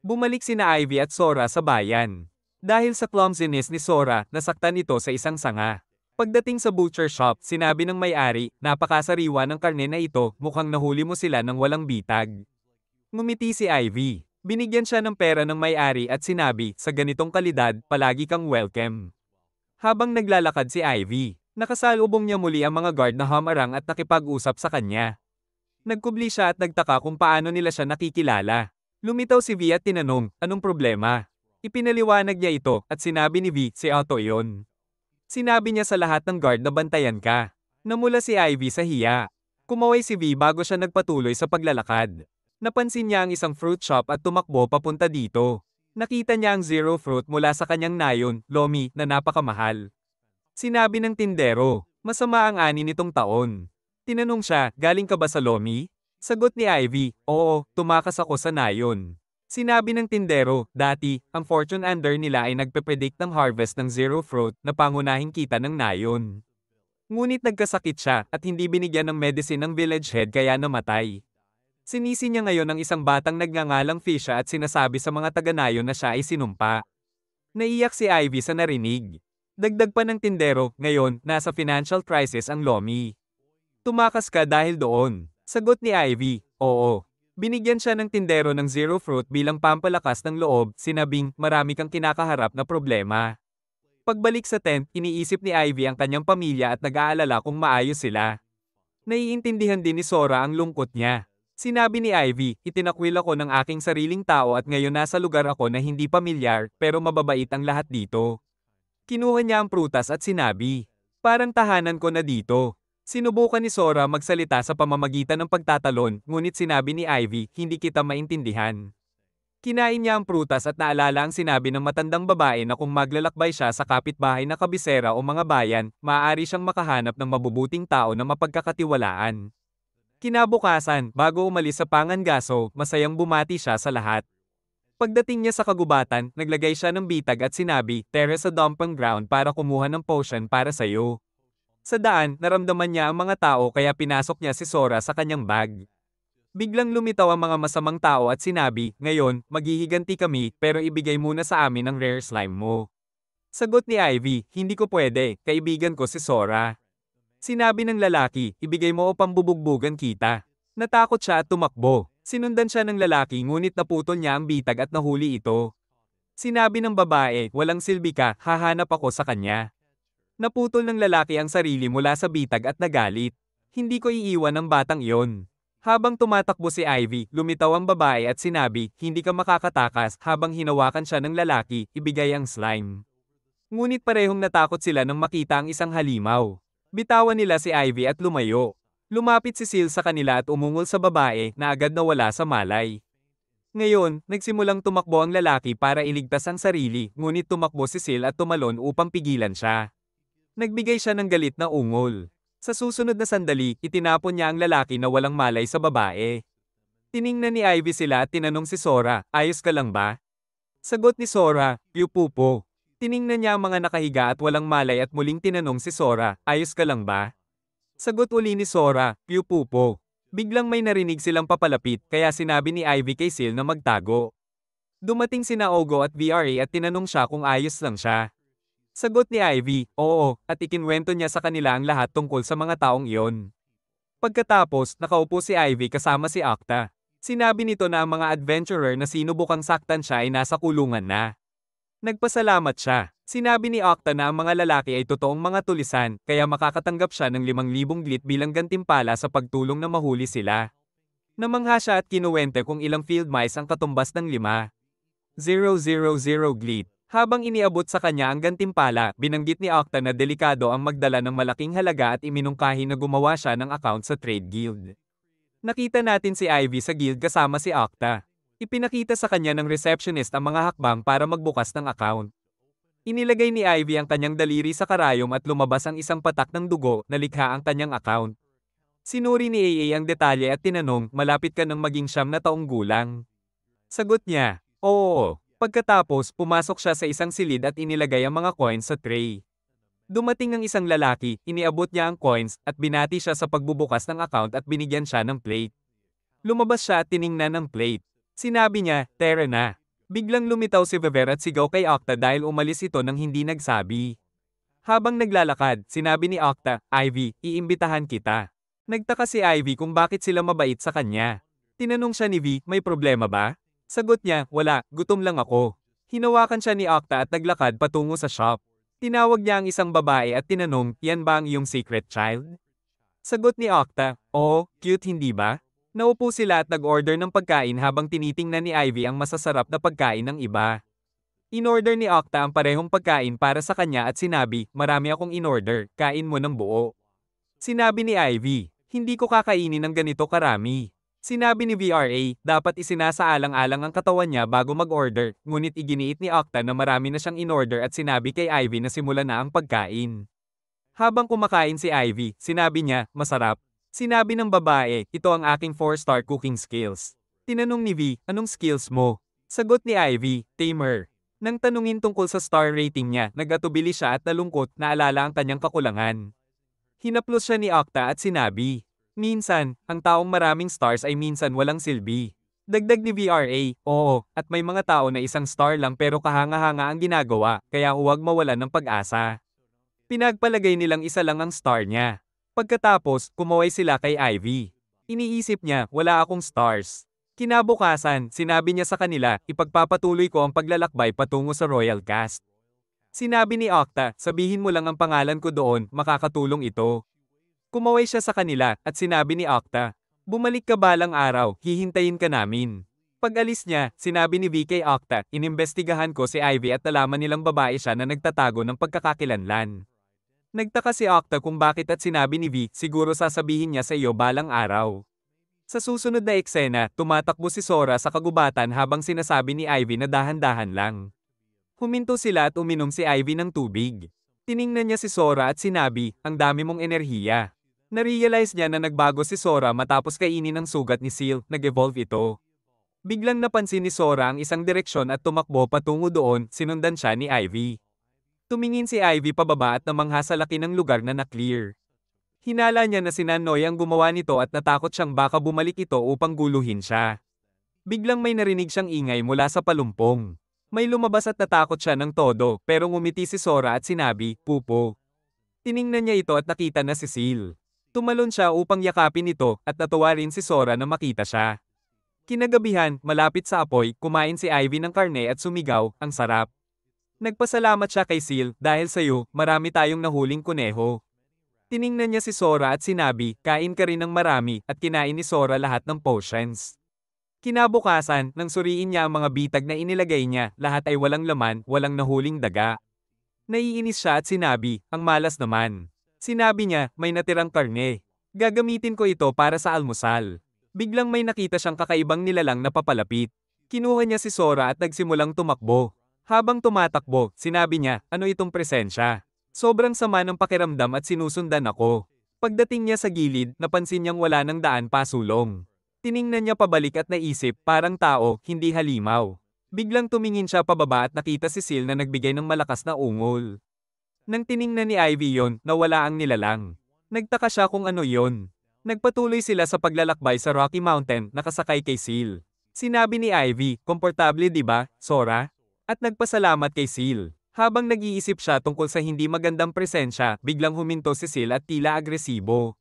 Bumalik sina Ivy at Sora sa bayan. Dahil sa clumsiness ni Sora, nasaktan ito sa isang sanga. Pagdating sa butcher shop, sinabi ng may-ari, napakasariwa ng karne na ito, mukhang nahuli mo sila ng walang bitag. Ngumiti si Ivy. Binigyan siya ng pera ng may-ari at sinabi, sa ganitong kalidad, palagi kang welcome. Habang naglalakad si Ivy, nakasalubong niya muli ang mga guard na hamarang at nakipag-usap sa kanya. Nagkubli siya at nagtaka kung paano nila siya nakikilala. Lumitaw si V at tinanong, anong problema? Ipinaliwanag niya ito at sinabi ni V, si Otto yon. Sinabi niya sa lahat ng guard na bantayan ka. Namula si Ivy sa hiya. Kumaway si V bago siya nagpatuloy sa paglalakad. Napansin niya ang isang fruit shop at tumakbo papunta dito. Nakita niya ang zero fruit mula sa kanyang nayon, Lomi, na napakamahal. Sinabi ng tindero, masama ang ani nitong taon. Tinanong siya, galing ka ba sa Lomi? Sagot ni Ivy, oo, tumakas ako sa nayon. Sinabi ng tindero, dati, ang fortune under nila ay nagpe-predict ng harvest ng zero fruit na pangunahing kita ng nayon. Ngunit nagkasakit siya at hindi binigyan ng medicine ng village head kaya namatay. Sinisi niya ngayon ang isang batang nagngangalang Fisha at sinasabi sa mga taga-nayon na siya ay sinumpa. Naiyak si Ivy sa narinig. Dagdag pa ng tindero, ngayon, nasa financial crisis ang Lomi. Tumakas ka dahil doon. Sagot ni Ivy, oo. Binigyan siya ng tindero ng zero fruit bilang pampalakas ng loob, sinabing, marami kang kinakaharap na problema. Pagbalik sa tent, iniisip ni Ivy ang kanyang pamilya at nag-aalala kung maayos sila. Naiintindihan din ni Sora ang lungkot niya. Sinabi ni Ivy, itinakwil ako ng aking sariling tao at ngayon nasa lugar ako na hindi pamilyar, pero mababait ang lahat dito. Kinuha niya ang prutas at sinabi, parang tahanan ko na dito. Sinubukan ni Sora magsalita sa pamamagitan ng pagtatalon, ngunit sinabi ni Ivy, hindi kita maintindihan. Kinain niya ang prutas at naalala ang sinabi ng matandang babae na kung maglalakbay siya sa kapitbahay na kabisera o mga bayan, maaari siyang makahanap ng mabubuting tao na mapagkakatiwalaan. Kinabukasan, bago umalis sa Pangangaso, masayang bumati siya sa lahat. Pagdating niya sa kagubatan, naglagay siya ng bitag at sinabi, "Tara sa dumping ground para kumuha ng potion para sa'yo." Sa daan, naramdaman niya ang mga tao kaya pinasok niya si Sora sa kanyang bag. Biglang lumitaw ang mga masamang tao at sinabi, "Ngayon, maghihiganti kami, pero ibigay muna sa amin ang rare slime mo." Sagot ni Ivy, "Hindi ko pwede, kaibigan ko si Sora." Sinabi ng lalaki, ibigay mo o pambubugbugan kita. Natakot siya at tumakbo. Sinundan siya ng lalaki ngunit naputol niya ang bitag at nahuli ito. Sinabi ng babae, walang silbi ka, hahanap ako sa kanya. Naputol ng lalaki ang sarili mula sa bitag at nagalit. Hindi ko iiwan ang batang iyon. Habang tumatakbo si Ivy, lumitaw ang babae at sinabi, hindi ka makakatakas habang hinawakan siya ng lalaki, ibigay ang slime. Ngunit parehong natakot sila nang makita ang isang halimaw. Bitawan nila si Ivy at lumayo. Lumapit si Sil sa kanila at umungol sa babae na agad nawala sa malay. Ngayon, nagsimulang tumakbo ang lalaki para iligtas ang sarili, ngunit tumakbo si Sil at tumalon upang pigilan siya. Nagbigay siya ng galit na ungol. Sa susunod na sandali, itinapon niya ang lalaki na walang malay sa babae. Tiningnan ni Ivy sila at tinanong si Sora, ayos ka lang ba? Sagot ni Sora, yupupo. Tiningnan niya ang mga nakahiga at walang malay at muling tinanong si Sora, ayos ka lang ba? Sagot uli ni Sora, yupupo. Biglang may narinig silang papalapit kaya sinabi ni Ivy kay Sil na magtago. Dumating sina Ogo at VRA at tinanong siya kung ayos lang siya. Sagot ni Ivy, oo, at ikinwento niya sa kanila ang lahat tungkol sa mga taong iyon. Pagkatapos, nakaupo si Ivy kasama si Octa. Sinabi nito na ang mga adventurer na sinubukang saktan siya ay nasa kulungan na. Nagpasalamat siya. Sinabi ni Octa na ang mga lalaki ay totoong mga tulisan, kaya makakatanggap siya ng 5,000 glit bilang gantimpala sa pagtulong na mahuli sila. Namangha siya at kinuwente kung ilang field mice ang katumbas ng 5,000 glit. Habang iniabot sa kanya ang gantimpala, binanggit ni Octa na delikado ang magdala ng malaking halaga at iminungkahi na gumawa siya ng account sa trade guild. Nakita natin si Ivy sa guild kasama si Octa. Ipinakita sa kanya ng receptionist ang mga hakbang para magbukas ng account. Inilagay ni Ivy ang kanyang daliri sa karayom at lumabas ang isang patak ng dugo na likha ang kanyang account. Sinuri ni AA ang detalye at tinanong, malapit ka ng maging 9 na taong gulang. Sagot niya, oo. Pagkatapos, pumasok siya sa isang silid at inilagay ang mga coins sa tray. Dumating ang isang lalaki, iniabot niya ang coins at binati siya sa pagbubukas ng account at binigyan siya ng plate. Lumabas siya at tiningnan ang plate. Sinabi niya, "Tara na." Biglang lumitaw si Vever at sigaw kay Octa dahil umalis ito nang hindi nagsabi. Habang naglalakad, sinabi ni Octa, "Ivy, iimbitahan kita." Nagtaka si Ivy kung bakit sila mabait sa kanya. Tinanong siya ni V, "May problema ba?" Sagot niya, "Wala, gutom lang ako." Hinawakan siya ni Octa at naglakad patungo sa shop. Tinawag niya ang isang babae at tinanong, "Yan ba ang iyong secret child?" Sagot ni Octa, "Oo, cute hindi ba?" Naupo sila at nag-order ng pagkain habang tinitingnan ni Ivy ang masasarap na pagkain ng iba. In-order ni Octa ang parehong pagkain para sa kanya at sinabi, "Marami akong in-order, kain mo ng buo." Sinabi ni Ivy, "Hindi ko kakainin ng ganito karami." Sinabi ni VRA, dapat isinasaalang-alang ang katawan niya bago mag-order, ngunit iginiit ni Octa na marami na siyang in-order at sinabi kay Ivy na simulan na ang pagkain. Habang kumakain si Ivy, sinabi niya, "Masarap." Sinabi ng babae, "Ito ang aking 4-star cooking skills." Tinanong ni V, "Anong skills mo?" Sagot ni Ivy, "Tamer." Nang tanungin tungkol sa star rating niya, nag-atubili siya at nalungkot, naalala ang kanyang kakulangan. Hinaplos siya ni Octa at sinabi, "Minsan, ang taong maraming stars ay minsan walang silbi." Dagdag ni VRA, "Oo, at may mga tao na isang star lang pero kahanga-hanga ang ginagawa, kaya huwag mawalan ng pag-asa." Pinagpalagay nilang isa lang ang star niya. Pagkatapos, kumaway sila kay Ivy. Iniisip niya, wala akong stars. Kinabukasan, sinabi niya sa kanila, ipagpapatuloy ko ang paglalakbay patungo sa Royal Cast. Sinabi ni Octa, sabihin mo lang ang pangalan ko doon, makakatulong ito. Kumaway siya sa kanila, at sinabi ni Octa, bumalik ka balang araw, hihintayin ka namin. Pag-alis niya, sinabi ni V kay Octa, inimbestigahan ko si Ivy at nalaman nilang babae siya na nagtatago ng pagkakakilanlan. Nagtaka si Octa kung bakit at sinabi ni V, siguro sasabihin niya sa iyo balang araw. Sa susunod na eksena, tumatakbo si Sora sa kagubatan habang sinasabi ni Ivy na dahan-dahan lang. Huminto sila at uminom si Ivy ng tubig. Tiningnan niya si Sora at sinabi, ang dami mong enerhiya. Narealize niya na nagbago si Sora matapos kainin ng sugat ni Seal, nag-evolve ito. Biglang napansin ni Sora ang isang direksyon at tumakbo patungo doon, sinundan siya ni Ivy. Tumingin si Ivy pababa at namangha sa laki ng lugar na na-clear. Hinala niya na si Nanoy ang gumawa nito at natakot siyang baka bumalik ito upang guluhin siya. Biglang may narinig siyang ingay mula sa palumpong. May lumabas at natakot siya ng todo, pero ngumiti si Sora at sinabi, "Pupo." Tiningnan niya ito at nakita na si Seal. Tumalon siya upang yakapin ito at natuwa rin si Sora na makita siya. Kinagabihan, malapit sa apoy, kumain si Ivy ng karne at sumigaw, ang sarap. Nagpasalamat siya kay Seal, dahil sa'yo, marami tayong nahuling kuneho. Tiningnan niya si Sora at sinabi, kain ka rin ng marami, at kinain ni Sora lahat ng potions. Kinabukasan, nang suriin niya ang mga bitag na inilagay niya, lahat ay walang laman, walang nahuling daga. Naiinis siya at sinabi, ang malas naman. Sinabi niya, may natirang karne. Gagamitin ko ito para sa almusal. Biglang may nakita siyang kakaibang nilalang na papalapit. Kinuha niya si Sora at nagsimulang tumakbo. Habang tumatakbo, sinabi niya, ano itong presensya? Sobrang sama ng pakiramdam at sinusundan ako. Pagdating niya sa gilid, napansin niyang wala ng daan pasulong. Tiningnan niya pabalik at naisip, parang tao, hindi halimaw. Biglang tumingin siya pababa at nakita si Seal na nagbigay ng malakas na ungol. Nang tiningnan ni Ivy yon, nawala ang nilalang. Nagtaka siya kung ano yon. Nagpatuloy sila sa paglalakbay sa Rocky Mountain, nakasakay kay Seal. Sinabi ni Ivy, komportable di ba, Sora? At nagpasalamat kay Seal. Habang nag-iisip siya tungkol sa hindi magandang presensya, biglang huminto si Seal at tila agresibo.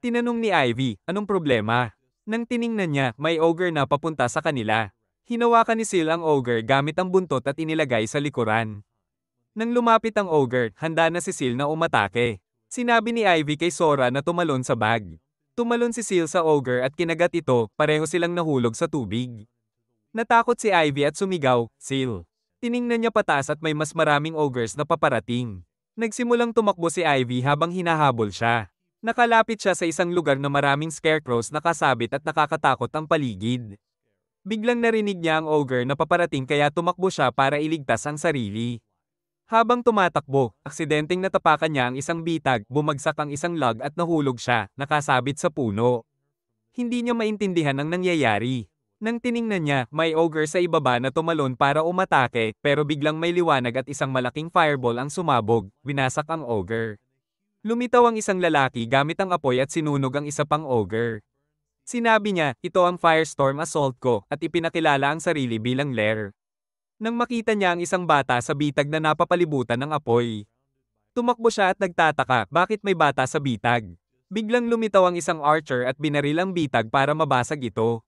Tinanong ni Ivy, anong problema? Nang tiningnan niya, may ogre na papunta sa kanila. Hinawakan ni Seal ang ogre gamit ang buntot at inilagay sa likuran. Nang lumapit ang ogre, handa na si Seal na umatake. Sinabi ni Ivy kay Sora na tumalon sa bag. Tumalon si Seal sa ogre at kinagat ito, pareho silang nahulog sa tubig. Natakot si Ivy at sumigaw, Seal. Tiningnan niya pataas at may mas maraming ogres na paparating. Nagsimulang tumakbo si Ivy habang hinahabol siya. Nakalapit siya sa isang lugar na maraming scarecrows na kasabit at nakakatakot ang paligid. Biglang narinig niya ang ogre na paparating kaya tumakbo siya para iligtas ang sarili. Habang tumatakbo, aksidenteng natapakan niya ang isang bitag, bumagsak ang isang log at nahulog siya, nakasabit sa puno. Hindi niya maintindihan ang nangyayari. Nang tiningnan niya, may ogre sa ibaba na tumalon para umatake, pero biglang may liwanag at isang malaking fireball ang sumabog, winasak ang ogre. Lumitaw ang isang lalaki gamit ang apoy at sinunog ang isa pang ogre. Sinabi niya, ito ang Firestorm Assault ko, at ipinakilala ang sarili bilang Lair. Nang makita niya ang isang bata sa bitag na napapalibutan ng apoy. Tumakbo siya at nagtataka, bakit may bata sa bitag? Biglang lumitaw ang isang archer at binaril ang bitag para mabasag ito.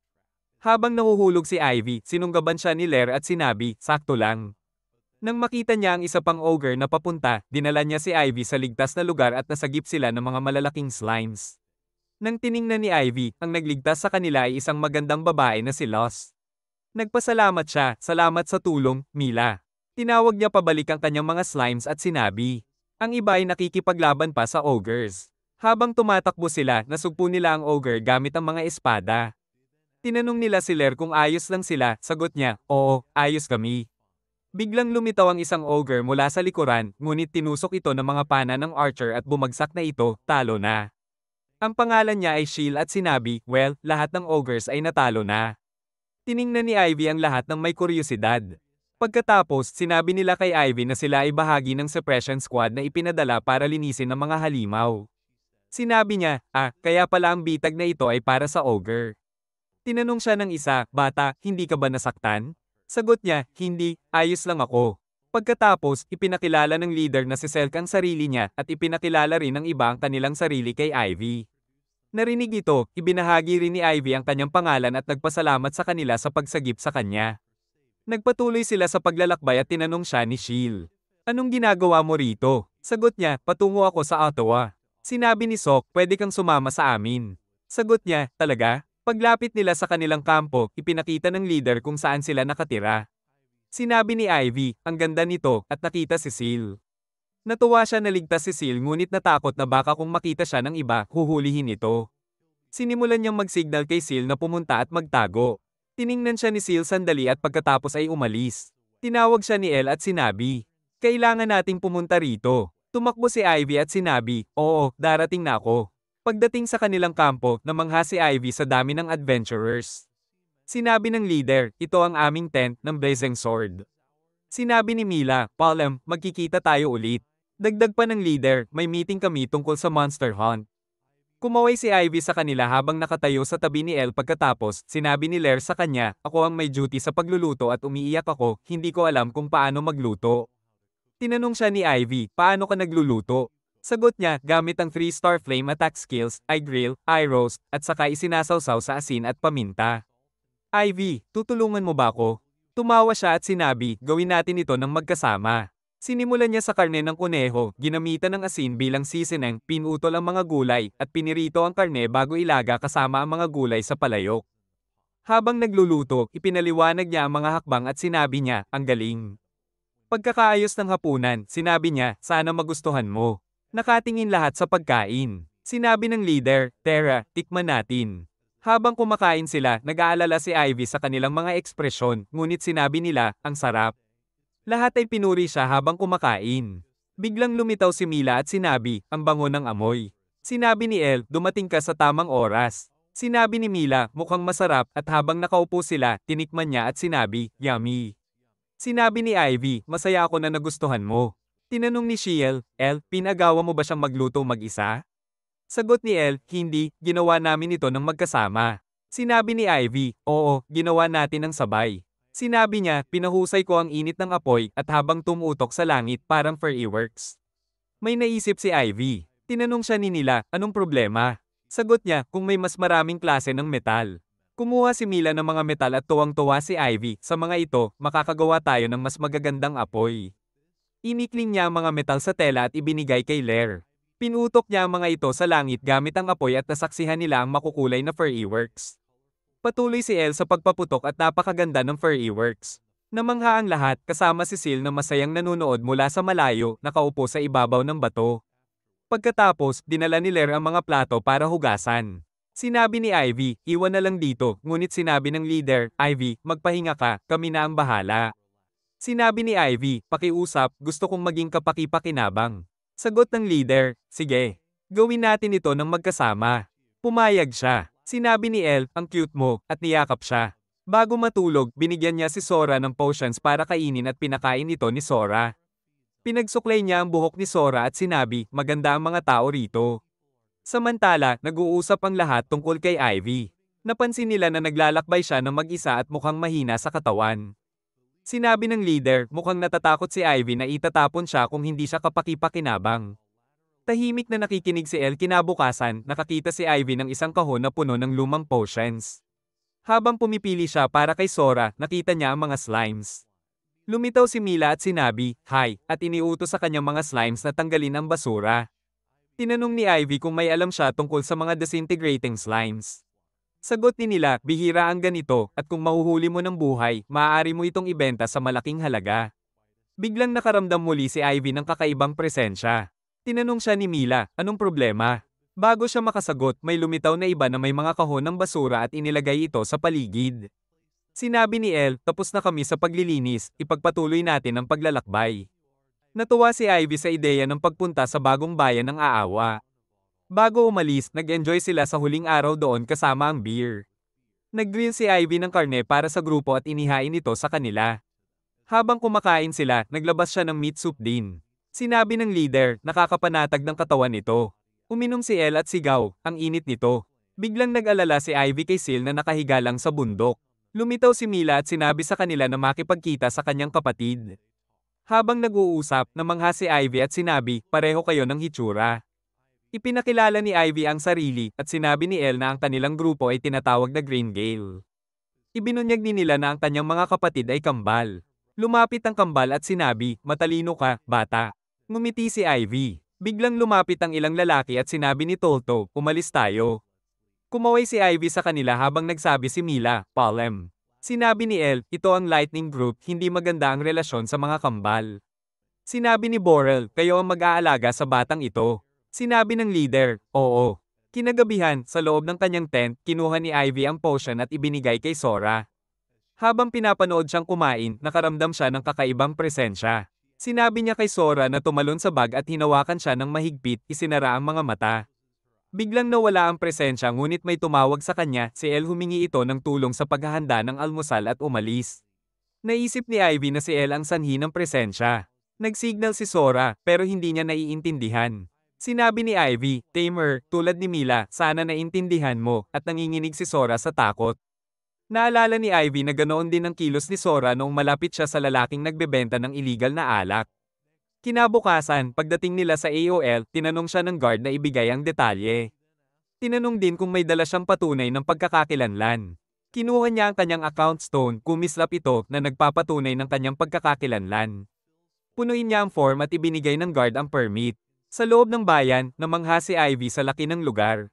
Habang nahuhulog si Ivy, sinunggaban siya ni Lair at sinabi, sakto lang. Nang makita niya ang isa pang ogre na papunta, dinala niya si Ivy sa ligtas na lugar at nasagip sila ng mga malalaking slimes. Nang tiningnan ni Ivy, ang nagligtas sa kanila ay isang magandang babae na si Lost. Nagpasalamat siya, salamat sa tulong, Mila. Tinawag niya pabalik ang kanyang mga slimes at sinabi. Ang iba ay nakikipaglaban pa sa ogres. Habang tumatakbo sila, nasugpo nila ang ogre gamit ang mga espada. Tinanong nila si Lair kung ayos lang sila, sagot niya, oo, ayos kami. Biglang lumitaw ang isang ogre mula sa likuran, ngunit tinusok ito ng mga pana ng archer at bumagsak na ito, talo na. Ang pangalan niya ay Shield at sinabi, well, lahat ng ogres ay natalo na. Tiningnan ni Ivy ang lahat ng may kuryosidad. Pagkatapos, sinabi nila kay Ivy na sila ay bahagi ng suppression squad na ipinadala para linisin ng mga halimaw. Sinabi niya, kaya pala ang bitag na ito ay para sa ogre. Tinanong siya ng isa, bata, hindi ka ba nasaktan? Sagot niya, hindi, ayos lang ako. Pagkatapos, ipinakilala ng leader na si Selk ang sarili niya at ipinakilala rin ng iba ang kanilang sarili kay Ivy. Narinig ito, ibinahagi rin ni Ivy ang kanyang pangalan at nagpasalamat sa kanila sa pagsagip sa kanya. Nagpatuloy sila sa paglalakbay at tinanong siya ni Shield. Anong ginagawa mo rito? Sagot niya, patungo ako sa Ottawa. Sinabi ni Sok, pwede kang sumama sa amin. Sagot niya, talaga? Paglapit nila sa kanilang kampo, ipinakita ng leader kung saan sila nakatira. Sinabi ni Ivy, ang ganda nito, at nakita si Seal. Natuwa siya na ligtas si Seal ngunit natakot na baka kung makita siya ng iba, huhulihin ito. Sinimulan niyang mag-signal kay Seal na pumunta at magtago. Tiningnan siya ni Seal sandali at pagkatapos ay umalis. Tinawag siya ni Elle at sinabi, kailangan nating pumunta rito. Tumakbo si Ivy at sinabi, oo, darating na ako. Pagdating sa kanilang kampo, namangha si Ivy sa dami ng adventurers. Sinabi ng leader, ito ang aming tent ng Blazing Sword. Sinabi ni Mila, Palem, magkikita tayo ulit. Dagdag pa ng leader, may meeting kami tungkol sa Monster Hunt. Kumaway si Ivy sa kanila habang nakatayo sa tabi ni Elle pagkatapos, sinabi ni Lair sa kanya, ako ang may duty sa pagluluto at umiiyak ako, hindi ko alam kung paano magluto. Tinanong siya ni Ivy, paano ka nagluluto? Sagot niya, gamit ang 3-star flame attack skills, I grill, I roast, at saka isinasawsaw sa asin at paminta. Ivy, tutulungan mo ba ako? Tumawa siya at sinabi, gawin natin ito ng magkasama. Sinimulan niya sa karne ng kuneho, ginamitan ng asin bilang seasoning, pinutol ang mga gulay, at pinirito ang karne bago ilaga kasama ang mga gulay sa palayok. Habang nagluluto, ipinaliwanag niya ang mga hakbang at sinabi niya, ang galing. Pagkakaayos ng hapunan, sinabi niya, sana magustuhan mo. Nakatingin lahat sa pagkain. Sinabi ng leader, Tara, tikman natin. Habang kumakain sila, nag-aalala si Ivy sa kanilang mga ekspresyon, ngunit sinabi nila, ang sarap. Lahat ay pinuri siya habang kumakain. Biglang lumitaw si Mila at sinabi, ang bango ng amoy. Sinabi ni Elle, dumating ka sa tamang oras. Sinabi ni Mila, mukhang masarap, at habang nakaupo sila, tinikman niya at sinabi, yummy. Sinabi ni Ivy, masaya ako na nagustuhan mo. Tinanong ni Shiel, Elle, pinagawa mo ba siyang magluto mag-isa? Sagot ni Elle, hindi, ginawa namin ito ng magkasama. Sinabi ni Ivy, oo, ginawa natin ng sabay. Sinabi niya, pinahusay ko ang init ng apoy at habang tumutok sa langit parang fireworks. May naisip si Ivy. Tinanong siya ni Nila, anong problema? Sagot niya, kung may mas maraming klase ng metal. Kumuha si Mila ng mga metal at tuwang-tuwa si Ivy, sa mga ito, makakagawa tayo ng mas magagandang apoy. Inikling niya ang mga metal sa tela at ibinigay kay Lair. Pinutok niya ang mga ito sa langit gamit ang apoy at nasaksihan nila ang makukulay na fireworks. Patuloy si Elle sa pagpaputok at napakaganda ng fireworks. Namangha ang lahat kasama si Seal na masayang nanunood mula sa malayo, nakaupo sa ibabaw ng bato. Pagkatapos, dinala ni Lair ang mga plato para hugasan. Sinabi ni Ivy, iwan na lang dito, ngunit sinabi ng leader, Ivy, magpahinga ka, kami na ang bahala. Sinabi ni Ivy, pakiusap, gusto kong maging kapaki-pakinabang. Sagot ng leader, sige. Gawin natin ito ng magkasama. Pumayag siya. Sinabi ni Elle, ang cute mo, at niyakap siya. Bago matulog, binigyan niya si Sora ng potions para kainin at pinakain ito ni Sora. Pinagsuklay niya ang buhok ni Sora at sinabi, maganda ang mga tao rito. Samantala, nag-uusap ang lahat tungkol kay Ivy. Napansin nila na naglalakbay siya ng mag-isa at mukhang mahina sa katawan. Sinabi ng leader, mukhang natatakot si Ivy na itatapon siya kung hindi siya kapaki-pakinabang. Tahimik na nakikinig si El kinabukasan, nakakita si Ivy ng isang kahon na puno ng lumang potions. Habang pumipili siya para kay Sora, nakita niya ang mga slimes. Lumitaw si Mila at sinabi, "Hi," at iniutos sa kanyang mga slimes na tanggalin ang basura. Tinanong ni Ivy kung may alam siya tungkol sa mga disintegrating slimes. Sagot ni Mila, bihira ang ganito, at kung mahuhuli mo ng buhay, maaari mo itong ibenta sa malaking halaga. Biglang nakaramdam muli si Ivy ng kakaibang presensya. Tinanong siya ni Mila, anong problema? Bago siya makasagot, may lumitaw na iba na may mga kahon ng basura at inilagay ito sa paligid. Sinabi ni El, tapos na kami sa paglilinis, ipagpatuloy natin ang paglalakbay. Natuwa si Ivy sa ideya ng pagpunta sa bagong bayan ng Aawa. Bago umalis, nag-enjoy sila sa huling araw doon kasama ang beer. Nag-grill si Ivy ng karne para sa grupo at inihain ito sa kanila. Habang kumakain sila, naglabas siya ng meat soup din. Sinabi ng leader, nakakapanatag ng katawan ito. Uminom si El at sigaw, ang init nito. Biglang nag-alala si Ivy kay Sil na nakahiga lang sa bundok. Lumitaw si Mila at sinabi sa kanila na makipagkita sa kanyang kapatid. Habang nag-uusap, namangha si Ivy at sinabi, pareho kayo ng hitsura. Ipinakilala ni Ivy ang sarili at sinabi ni El na ang kanilang grupo ay tinatawag na Green Gale. Ibinunyag ni nila na ang kanyang mga kapatid ay kambal. Lumapit ang kambal at sinabi, matalino ka, bata. Ngumiti si Ivy. Biglang lumapit ang ilang lalaki at sinabi ni Tolto, umalis tayo. Kumaway si Ivy sa kanila habang nagsabi si Mila, Palem. Sinabi ni El, ito ang Lightning Group, hindi maganda ang relasyon sa mga kambal. Sinabi ni Borel, kayo ang mag-aalaga sa batang ito. Sinabi ng leader, oo. Kinagabihan, sa loob ng kanyang tent, kinuha ni Ivy ang potion at ibinigay kay Sora. Habang pinapanood siyang kumain, nakaramdam siya ng kakaibang presensya. Sinabi niya kay Sora na tumalon sa bag at hinawakan siya ng mahigpit, isinara ang mga mata. Biglang nawala ang presensya ngunit may tumawag sa kanya, si El humingi ito ng tulong sa paghahanda ng almusal at umalis. Naisip ni Ivy na si El ang sanhi ng presensya. Nagsignal si Sora, pero hindi niya naiintindihan. Sinabi ni Ivy, Tamer, tulad ni Mila, sana naintindihan mo, at nanginginig si Sora sa takot. Naalala ni Ivy na ganoon din ang kilos ni Sora noong malapit siya sa lalaking nagbebenta ng illegal na alak. Kinabukasan, pagdating nila sa AOL, tinanong siya ng guard na ibigay ang detalye. Tinanong din kung may dala siyang patunay ng pagkakakilanlan. Kinuha niya ang kanyang account stone, kumislap ito na nagpapatunay ng kanyang pagkakakilanlan. Punuin niya ang form at ibinigay ng guard ang permit. Sa loob ng bayan, namangha si Ivy sa laki ng lugar.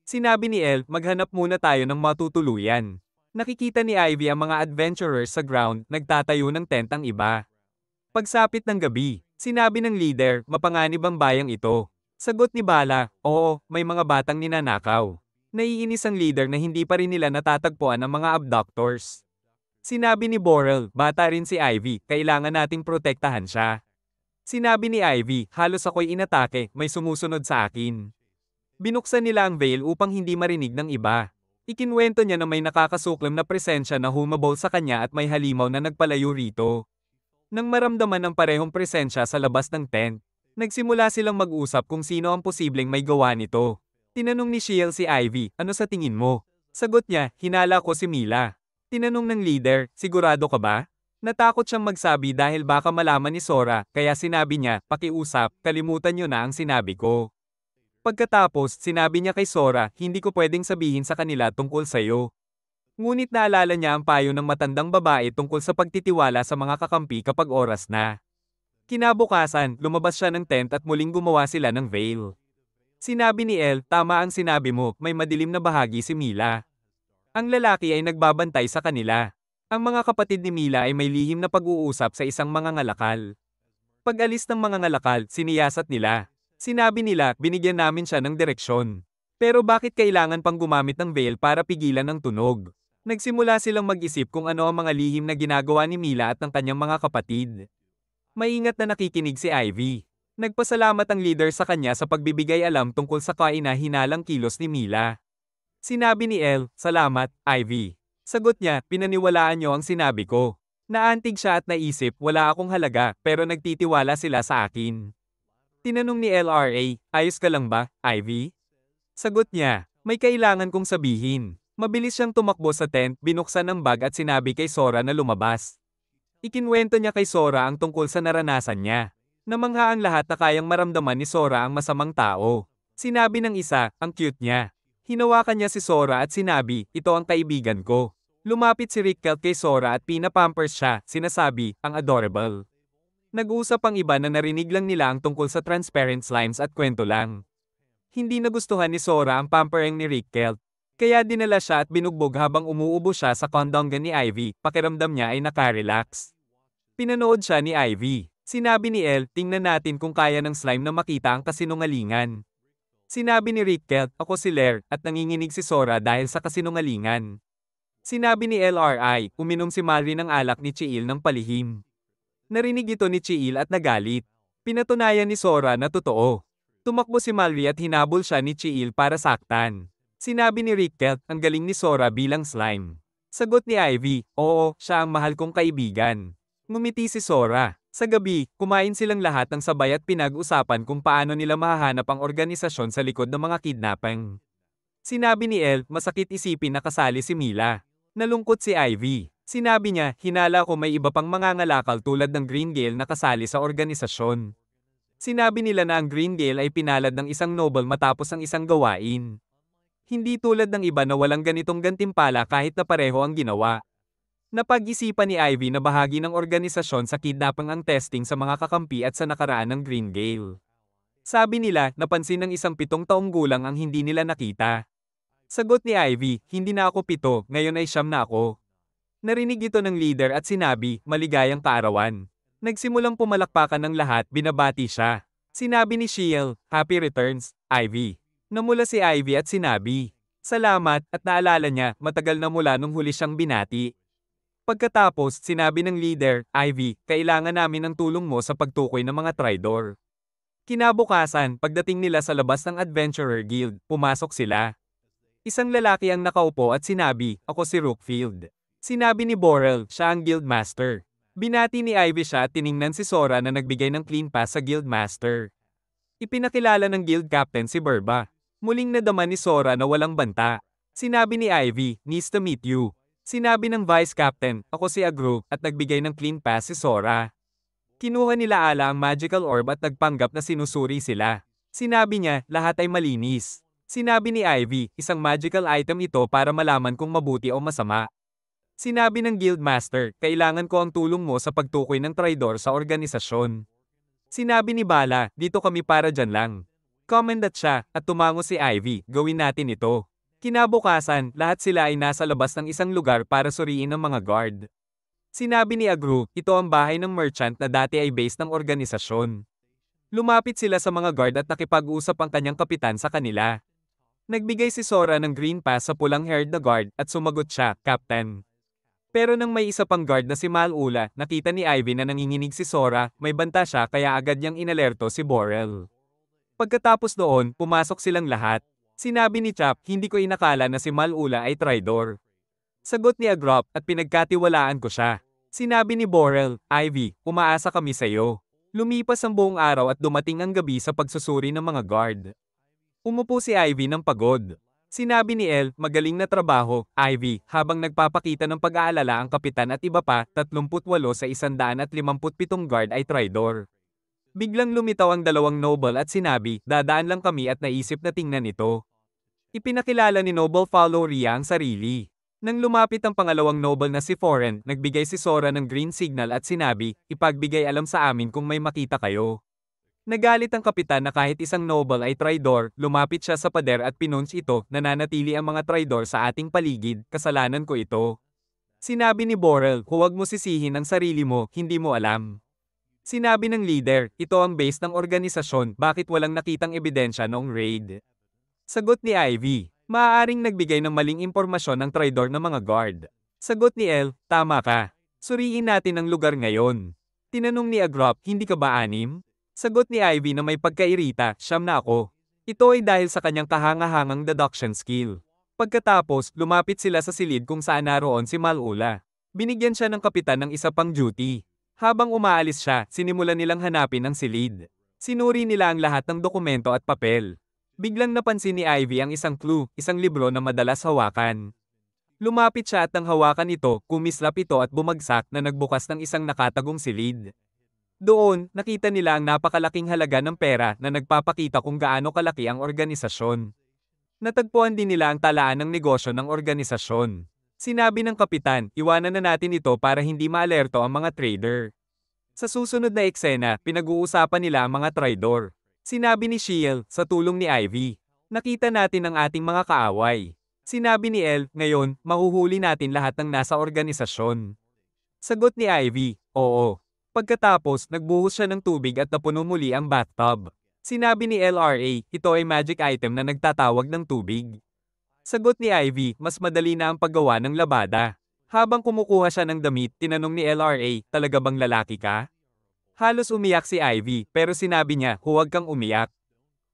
Sinabi ni El, maghanap muna tayo ng matutuluyan. Nakikita ni Ivy ang mga adventurers sa ground, nagtatayo ng tent ang iba. Pagsapit ng gabi, sinabi ng leader, mapanganib ang bayang ito. Sagot ni Bala, oo, may mga batang ninanakaw. Naiinis ang leader na hindi pa rin nila natatagpuan ang mga abductors. Sinabi ni Borel, bata rin si Ivy, kailangan nating protektahan siya. Sinabi ni Ivy, halos ako'y inatake, may sumusunod sa akin. Binuksan nila ang veil upang hindi marinig ng iba. Ikinwento niya na may nakakasuklam na presensya na humabol sa kanya at may halimaw na nagpalayo rito. Nang maramdaman ng parehong presensya sa labas ng tent, nagsimula silang mag-usap kung sino ang posibleng may gawa nito. Tinanong ni Shiel si Ivy, ano sa tingin mo? Sagot niya, hinala ko si Mila. Tinanong ng leader, sigurado ka ba? Natakot siyang magsabi dahil baka malaman ni Sora, kaya sinabi niya, pakiusap, kalimutan niyo na ang sinabi ko. Pagkatapos, sinabi niya kay Sora, hindi ko pwedeng sabihin sa kanila tungkol sa'yo. Ngunit naalala niya ang payo ng matandang babae tungkol sa pagtitiwala sa mga kakampi kapag oras na. Kinabukasan, lumabas siya ng tent at muling gumawa sila ng veil. Sinabi ni El, tama ang sinabi mo, may madilim na bahagi si Mila. Ang lalaki ay nagbabantay sa kanila. Ang mga kapatid ni Mila ay may lihim na pag-uusap sa isang mga ngalakal. Pag-alis ng mga ngalakal, siniyasat nila. Sinabi nila, binigyan namin siya ng direksyon. Pero bakit kailangan pang gumamit ng veil para pigilan ang tunog? Nagsimula silang mag-isip kung ano ang mga lihim na ginagawa ni Mila at ng kanyang mga kapatid. Maingat na nakikinig si Ivy. Nagpasalamat ang leader sa kanya sa pagbibigay alam tungkol sa kaina-hinalang kilos ni Mila. Sinabi ni El, salamat, Ivy. Sagot niya, pinaniwalaan niyo ang sinabi ko. Naantig siya at naisip, wala akong halaga, pero nagtitiwala sila sa akin. Tinanong ni LRA, ayos ka lang ba, Ivy? Sagot niya, may kailangan kong sabihin. Mabilis siyang tumakbo sa tent, binuksan ang bag at sinabi kay Sora na lumabas. Ikinwento niya kay Sora ang tungkol sa naranasan niya. Namangha ang lahat na kayang maramdaman ni Sora ang masamang tao. Sinabi ng isa, ang cute niya. Hinawakan niya si Sora at sinabi, ito ang kaibigan ko. Lumapit si Rickelt kay Sora at pinapampers siya, sinasabi, ang adorable. Nag-uusap ang iba na narinig lang nila ang tungkol sa transparent slimes at kwento lang. Hindi nagustuhan ni Sora ang pampering ni Rickelt. Kaya dinala siya at binugbog habang umuubo siya sa kondongan ni Ivy, pakiramdam niya ay nakarelax. Pinanood siya ni Ivy. Sinabi ni Elle, tingnan natin kung kaya ng slime na makita ang kasinungalingan. Sinabi ni Rickelt, ako si Lair, at nanginginig si Sora dahil sa kasinungalingan. Sinabi ni LRI, uminom si Malry ng alak ni Chiil ng palihim. Narinig ito ni Chiil at nagalit. Pinatunayan ni Sora na totoo. Tumakbo si Malry at hinabol siya ni Chiil para saktan. Sinabi ni Rickelt, ang galing ni Sora bilang slime. Sagot ni Ivy, oo, siya ang mahal kong kaibigan. Ngumiti si Sora. Sa gabi, kumain silang lahat ng sabay at pinag-usapan kung paano nila mahahanap ang organisasyon sa likod ng mga kidnapping. Sinabi ni Elle, masakit isipin na kasali si Mila. Nalungkot si Ivy. Sinabi niya, hinala ko may iba pang mangangalakal tulad ng Green Gale na kasali sa organisasyon. Sinabi nila na ang Green Gale ay pinalad ng isang noble matapos ang isang gawain. Hindi tulad ng iba na walang ganitong gantimpala kahit na pareho ang ginawa. Napag-isipan ni Ivy na bahagi ng organisasyon sa kidnapping ang testing sa mga kakampi at sa nakaraan ng Green Gale. Sabi nila, napansin ng isang 7 taong gulang ang hindi nila nakita. Sagot ni Ivy, hindi na ako 7, ngayon ay 9 na ako. Narinig ito ng leader at sinabi, maligayang kaarawan. Nagsimulang pumalakpakan ng lahat, binabati siya. Sinabi ni Shiel, happy returns, Ivy. Namula si Ivy at sinabi, salamat, at naalala niya, matagal na mula nung huli siyang binati. Pagkatapos, sinabi ng leader, Ivy, kailangan namin ng tulong mo sa pagtukoy ng mga tridor. Kinabukasan, pagdating nila sa labas ng Adventurer Guild, pumasok sila. Isang lalaki ang nakaupo at sinabi, ako si Rookfield. Sinabi ni Borel, siya ang Guild Master. Binati ni Ivy siya at tiningnan si Sora na nagbigay ng clean pass sa Guild Master. Ipinakilala ng Guild Captain si Berba. Muling nadama ni Sora na walang banta. Sinabi ni Ivy, nice to meet you. Sinabi ng Vice Captain, ako si Agro, at nagbigay ng clean pass si Sora. Kinuha nila Ala ang magical orb at nagpanggap na sinusuri sila. Sinabi niya, lahat ay malinis. Sinabi ni Ivy, isang magical item ito para malaman kung mabuti o masama. Sinabi ng Guildmaster, kailangan ko ang tulong mo sa pagtukoy ng tridor sa organisasyon. Sinabi ni Bala, dito kami para dyan lang. Commendat siya, at tumango si Ivy, gawin natin ito. Kinabukasan, lahat sila ay nasa labas ng isang lugar para suriin ng mga guard. Sinabi ni Agro, ito ang bahay ng merchant na dati ay base ng organisasyon. Lumapit sila sa mga guard at nakipag-usap ang kanyang kapitan sa kanila. Nagbigay si Sora ng green pass sa pulang-haired na guard at sumagot siya, Captain. Pero nang may isa pang guard na si Malula, nakita ni Ivy na nanginginig si Sora, may banta siya kaya agad niyang inalerto si Borel. Pagkatapos doon, pumasok silang lahat. Sinabi ni Chap, hindi ko inakala na si Malula ay tridor. Sagot ni Agrop, at pinagkatiwalaan ko siya. Sinabi ni Borel, Ivy, umaasa kami sa iyo. Lumipas ang buong araw at dumating ang gabi sa pagsusuri ng mga guard. Umupo si Ivy ng pagod. Sinabi ni El, magaling na trabaho, Ivy, habang nagpapakita ng pag-aalala ang kapitan at iba pa, 38 sa 157 guard ay tridor. Biglang lumitaw ang 2 noble at sinabi, dadaan lang kami at naisip na tingnan ito. Ipinakilala ni Noble Faloria ang sarili. Nang lumapit ang pangalawang noble na si Foren, nagbigay si Sora ng green signal at sinabi, ipagbigay alam sa amin kung may makita kayo. Nagalit ang kapitan na kahit isang noble ay tridor, lumapit siya sa pader at pinunch ito, nananatili ang mga tridor sa ating paligid, kasalanan ko ito. Sinabi ni Borel, huwag mo sisihin ang sarili mo, hindi mo alam. Sinabi ng leader, ito ang base ng organisasyon, bakit walang nakitang ebidensya noong raid? Sagot ni Ivy, maaaring nagbigay ng maling impormasyon ng tridor ng mga guard. Sagot ni El, tama ka. Suriin natin ang lugar ngayon. Tinanong ni Agrop, hindi ka ba 6? Sagot ni Ivy na may pagkairita, 9 na ako. Ito ay dahil sa kanyang kahangahangang deduction skill. Pagkatapos, lumapit sila sa silid kung saan naroon si Malula. Binigyan siya ng kapitan ng isa pang duty. Habang umaalis siya, sinimulan nilang hanapin ang silid. Sinuri nila ang lahat ng dokumento at papel. Biglang napansin ni Ivy ang isang clue, isang libro na madalas hawakan. Lumapit siya at nang hawakan ito, kumislap ito at bumagsak na nagbukas ng isang nakatagong silid. Doon, nakita nila ang napakalaking halaga ng pera na nagpapakita kung gaano kalaki ang organisasyon. Natagpuan din nila ang talaan ng negosyo ng organisasyon. Sinabi ng kapitan, iwanan na natin ito para hindi maalerto ang mga trader. Sa susunod na eksena, pinag-uusapan nila ang mga traidor. Sinabi ni Shield, sa tulong ni Ivy. Nakita natin ang ating mga kaaway. Sinabi ni El, ngayon, mahuhuli natin lahat ng nasa organisasyon. Sagot ni Ivy, oo. Pagkatapos, nagbuhos siya ng tubig at napuno muli ang bathtub. Sinabi ni LRA, ito ay magic item na nagtatawag ng tubig. Sagot ni Ivy, mas madali na ang paggawa ng labada. Habang kumukuha siya ng damit, tinanong ni LRA, talaga bang lalaki ka? Halos umiyak si Ivy, pero sinabi niya, huwag kang umiyak.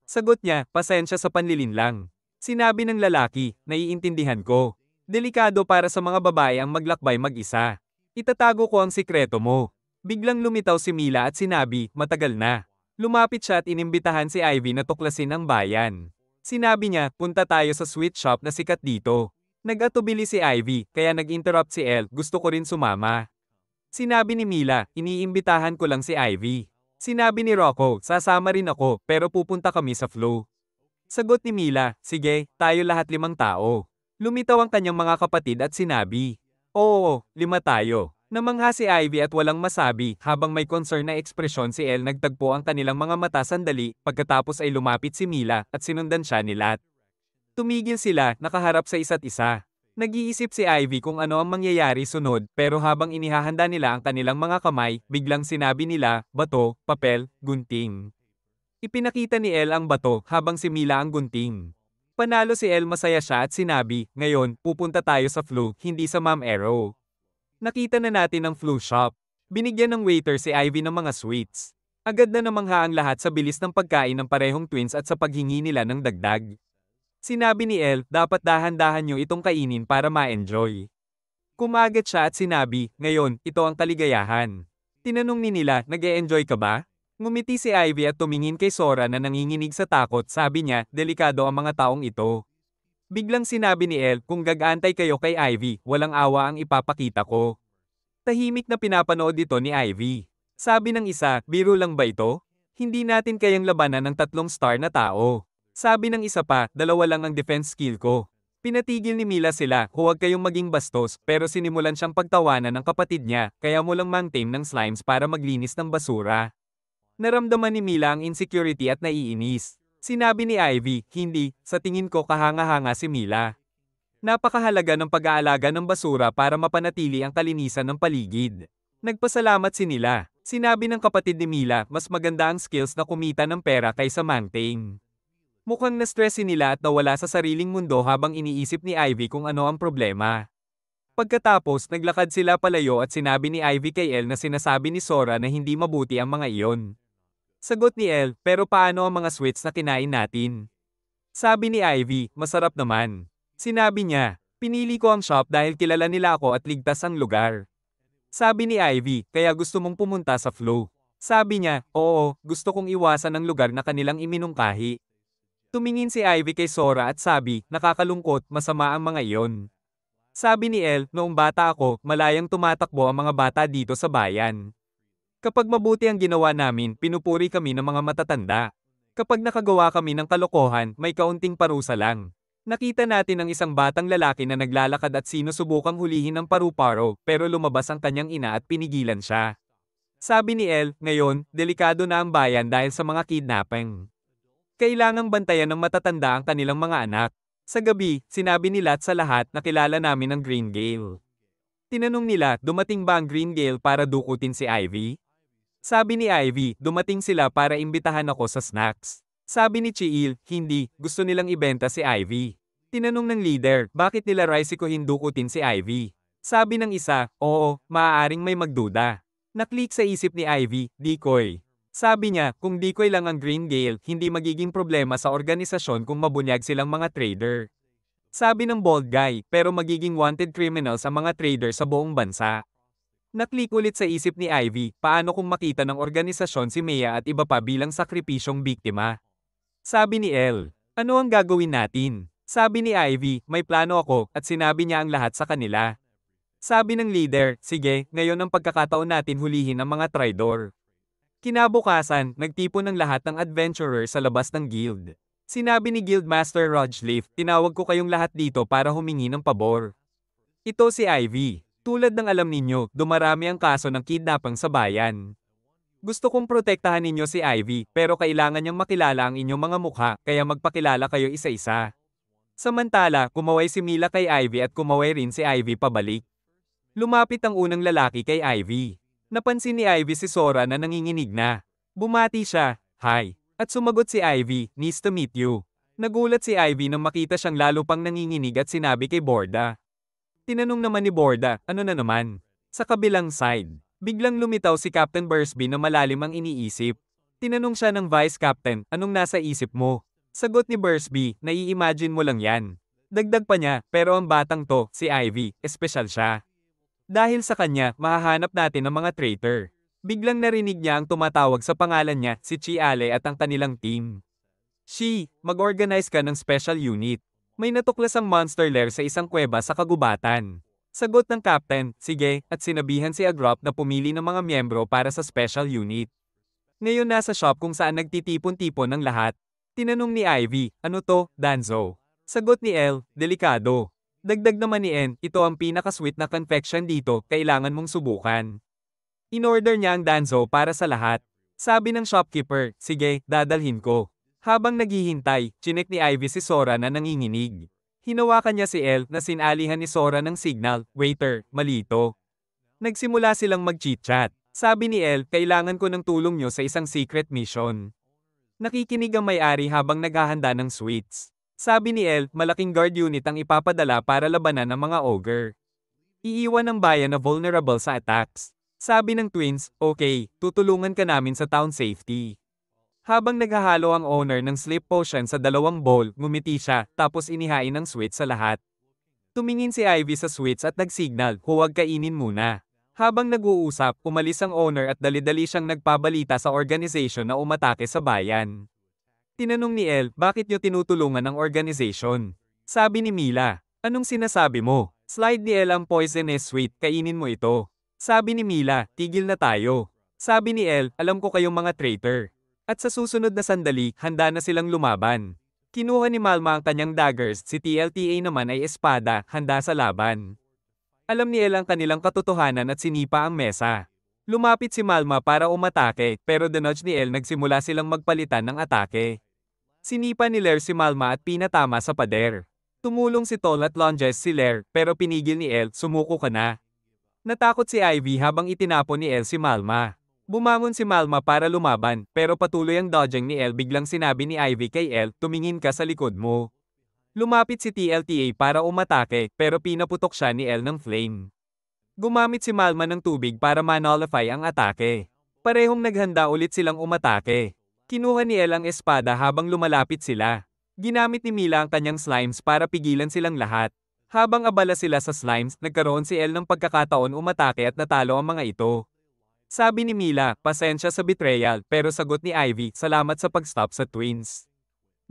Sagot niya, pasensya sa panlilin lang. Sinabi ng lalaki, naiintindihan ko. Delikado para sa mga babae ang maglakbay mag-isa. Itatago ko ang sikreto mo. Biglang lumitaw si Mila at sinabi, matagal na. Lumapit siya at inimbitahan si Ivy na tuklasin ang bayan. Sinabi niya, punta tayo sa sweet shop na sikat dito. Nag-atubili si Ivy, kaya nag-interrupt si El, gusto ko rin sumama. Sinabi ni Mila, iniimbitahan ko lang si Ivy. Sinabi ni Rocco, sasama rin ako, pero pupunta kami sa flow. Sagot ni Mila, sige, tayo lahat 5 tao. Lumitaw ang kanyang mga kapatid at sinabi, oo, 5 tayo. Namangha si Ivy at walang masabi, habang may concern na ekspresyon si El nagtagpo ang kanilang mga mata sandali, pagkatapos ay lumapit si Mila at sinundan siya ni Lat. Tumigil sila, nakaharap sa isa't isa. Nag-iisip si Ivy kung ano ang mangyayari sunod, pero habang inihahanda nila ang kanilang mga kamay, biglang sinabi nila, bato, papel, gunting. Ipinakita ni El ang bato habang si Mila ang gunting. Panalo si El, masaya siya at sinabi, ngayon, pupunta tayo sa flu, hindi sa Ma'am Arrow. Nakita na natin ang flu shop. Binigyan ng waiter si Ivy ng mga sweets. Agad na namangha ang lahat sa bilis ng pagkain ng parehong twins at sa paghingi nila ng dagdag. Sinabi ni El, dapat dahan-dahan nyo itong kainin para ma-enjoy. Kumagat siya at sinabi, ngayon, ito ang kaligayahan. Tinanong ni Nila, nag-e-enjoy ka ba? Ngumiti si Ivy at tumingin kay Sora na nanginginig sa takot, sabi niya, delikado ang mga taong ito. Biglang sinabi ni El, kung gag-antay kayo kay Ivy, walang awa ang ipapakita ko. Tahimik na pinapanood ito ni Ivy. Sabi ng isa, biro lang ba ito? Hindi natin kayang labanan ng 3 star na tao. Sabi ng isa pa, 2 lang ang defense skill ko. Pinatigil ni Mila sila, huwag kayong maging bastos, pero sinimulan siyang pagtawanan ng kapatid niya, kaya mo lang mang-tame ng slimes para maglinis ng basura. Naramdaman ni Mila ang insecurity at naiinis. Sinabi ni Ivy, hindi, sa tingin ko kahanga-hanga si Mila. Napakahalaga ng pag-aalaga ng basura para mapanatili ang kalinisan ng paligid. Nagpasalamat si Nila. Sinabi ng kapatid ni Mila, mas maganda ang skills na kumita ng pera kaysa maintain. Mukhang na-stress si Nila at nawala sa sariling mundo habang iniisip ni Ivy kung ano ang problema. Pagkatapos, naglakad sila palayo at sinabi ni Ivy kay El na sinasabi ni Sora na hindi mabuti ang mga iyon. Sagot ni El, pero paano ang mga sweets na kinain natin? Sabi ni Ivy, masarap naman. Sinabi niya, pinili ko ang shop dahil kilala nila ako at ligtas ang lugar. Sabi ni Ivy, kaya gusto mong pumunta sa flow. Sabi niya, oo, gusto kong iwasan ang lugar na kanilang iminungkahi. Tumingin si Ivy kay Sora at sabi, nakakalungkot, masama ang mga iyon. Sabi ni El, noong bata ako, malayang tumatakbo ang mga bata dito sa bayan. Kapag mabuti ang ginawa namin, pinupuri kami ng mga matatanda. Kapag nakagawa kami ng kalokohan, may kaunting parusa lang. Nakita natin ang isang batang lalaki na naglalakad at sinusubukang hulihin ng paru-paro, pero lumabas ang kanyang ina at pinigilan siya. Sabi ni El, ngayon, delikado na ang bayan dahil sa mga kidnapping. Kailangang bantayan ng matatanda ang kanilang mga anak. Sa gabi, sinabi ni Lat sa lahat na kilala namin ang Green Gale. Tinanong nila, dumating ba ang Green Gale para dukutin si Ivy? Sabi ni Ivy, dumating sila para imbitahan ako sa snacks. Sabi ni Chiil, hindi, gusto nilang ibenta si Ivy. Tinanong ng leader, bakit nila risikuhin dukutin si Ivy? Sabi ng isa, oo, maaaring may magduda. Naklik sa isip ni Ivy, decoy. Sabi niya, kung decoy lang ang Green Gale, hindi magiging problema sa organisasyon kung mabunyag silang mga trader. Sabi ng bald guy, pero magiging wanted criminals ang mga trader sa buong bansa. Naklik ulit sa isip ni Ivy, paano kung makita ng organisasyon si Mea at iba pa bilang sakripisyong biktima? Sabi ni Elle, ano ang gagawin natin? Sabi ni Ivy, may plano ako, at sinabi niya ang lahat sa kanila. Sabi ng leader, sige, ngayon ang pagkakataon natin hulihin ang mga traidor. Kinabukasan, nagtipon ng lahat ng adventurer sa labas ng guild. Sinabi ni Guildmaster Rodgleaf, tinawag ko kayong lahat dito para humingi ng pabor. Ito si Ivy. Tulad ng alam ninyo, dumarami ang kaso ng kidnapping sa bayan. Gusto kong protektahan ninyo si Ivy, pero kailangan niyang makilala ang inyong mga mukha, kaya magpakilala kayo isa-isa. Samantala, kumaway si Mila kay Ivy at kumaway rin si Ivy pabalik. Lumapit ang unang lalaki kay Ivy. Napansin ni Ivy si Sora na nanginginig na. Bumati siya, hi. At sumagot si Ivy, nice to meet you. Nagulat si Ivy nang makita siyang lalo pang nanginginig at sinabi kay Borda. Tinanong naman ni Borda, ano na naman? Sa kabilang side, biglang lumitaw si Captain Bursby na malalim ang iniisip. Tinanong siya ng Vice Captain, anong nasa isip mo? Sagot ni Bursby, nai-imagine mo lang yan. Dagdag pa niya, pero ang batang to, si Ivy, espesyal siya. Dahil sa kanya, mahahanap natin ang mga traitor. Biglang narinig niya ang tumatawag sa pangalan niya, si Chi Ale at ang kanilang team. Shi, mag-organize ka ng special unit. May natuklasang monster lair sa isang kuweba sa kagubatan. Sagot ng captain, sige, at sinabihan si Agrop na pumili ng mga miyembro para sa special unit. Ngayon nasa shop kung saan nagtitipon-tipon ng lahat. Tinanong ni Ivy, ano to, Danzo? Sagot ni Elle, delikado. Dagdag naman ni N, ito ang pinaka-sweet na confection dito, kailangan mong subukan. In-order niya ang Danzo para sa lahat. Sabi ng shopkeeper, sige, dadalhin ko. Habang naghihintay, chinek ni Ivy si Sora na nanginginig. Hinawakan niya si Elle na sinalihan ni Sora ng signal, waiter, malito. Nagsimula silang mag-chit-chat. Sabi ni Elle, kailangan ko ng tulong niyo sa isang secret mission. Nakikinig ang may-ari habang naghahanda ng sweets. Sabi ni Elle, malaking guard unit ang ipapadala para labanan ng mga ogre. Iiwan ang bayan na vulnerable sa attacks. Sabi ng twins, okay, tutulungan ka namin sa town safety. Habang naghahalo ang owner ng sleep potion sa dalawang bowl, ngumiti siya, tapos inihain ng sweets sa lahat. Tumingin si Ivy sa sweets at nagsignal, huwag kainin muna. Habang nag-uusap, umalis ang owner at dali-dali siyang nagpabalita sa organization na umatake sa bayan. Tinanong ni Elle, bakit niyo tinutulungan ang organization? Sabi ni Mila, anong sinasabi mo? Slide ni Elle ang poisonous sweet, kainin mo ito. Sabi ni Mila, tigil na tayo. Sabi ni Elle, alam ko kayong mga traitor. At sa susunod na sandali, handa na silang lumaban. Kinuha ni Malma ang kanyang daggers, si TLTA naman ay espada, handa sa laban. Alam ni Elle ang kanilang katotohanan at sinipa ang mesa. Lumapit si Malma para umatake, pero dinodge ni Elle nagsimula silang magpalitan ng atake. Sinipa ni Lair si Malma at pinatama sa pader. Tumulong si Tol at lunges si Lair, pero pinigil ni Elle, sumuko ka na. Natakot si Ivy habang itinapon ni Elle si Malma. Bumangon si Malma para lumaban, pero patuloy ang dodging ni Elle. Biglang sinabi ni Ivy kay Elle, tumingin ka sa likod mo. Lumapit si TLTA para umatake, pero pinaputok siya ni Elle ng flame. Gumamit si Malma ng tubig para ma-nullify ang atake. Parehong naghanda ulit silang umatake. Kinuha ni Elle ang espada habang lumalapit sila. Ginamit ni Mila ang kanyang slimes para pigilan silang lahat. Habang abala sila sa slimes, nagkaroon si Elle ng pagkakataon umatake at natalo ang mga ito. Sabi ni Mila, pasensya sa betrayal, pero sagot ni Ivy, salamat sa pag-stop sa twins.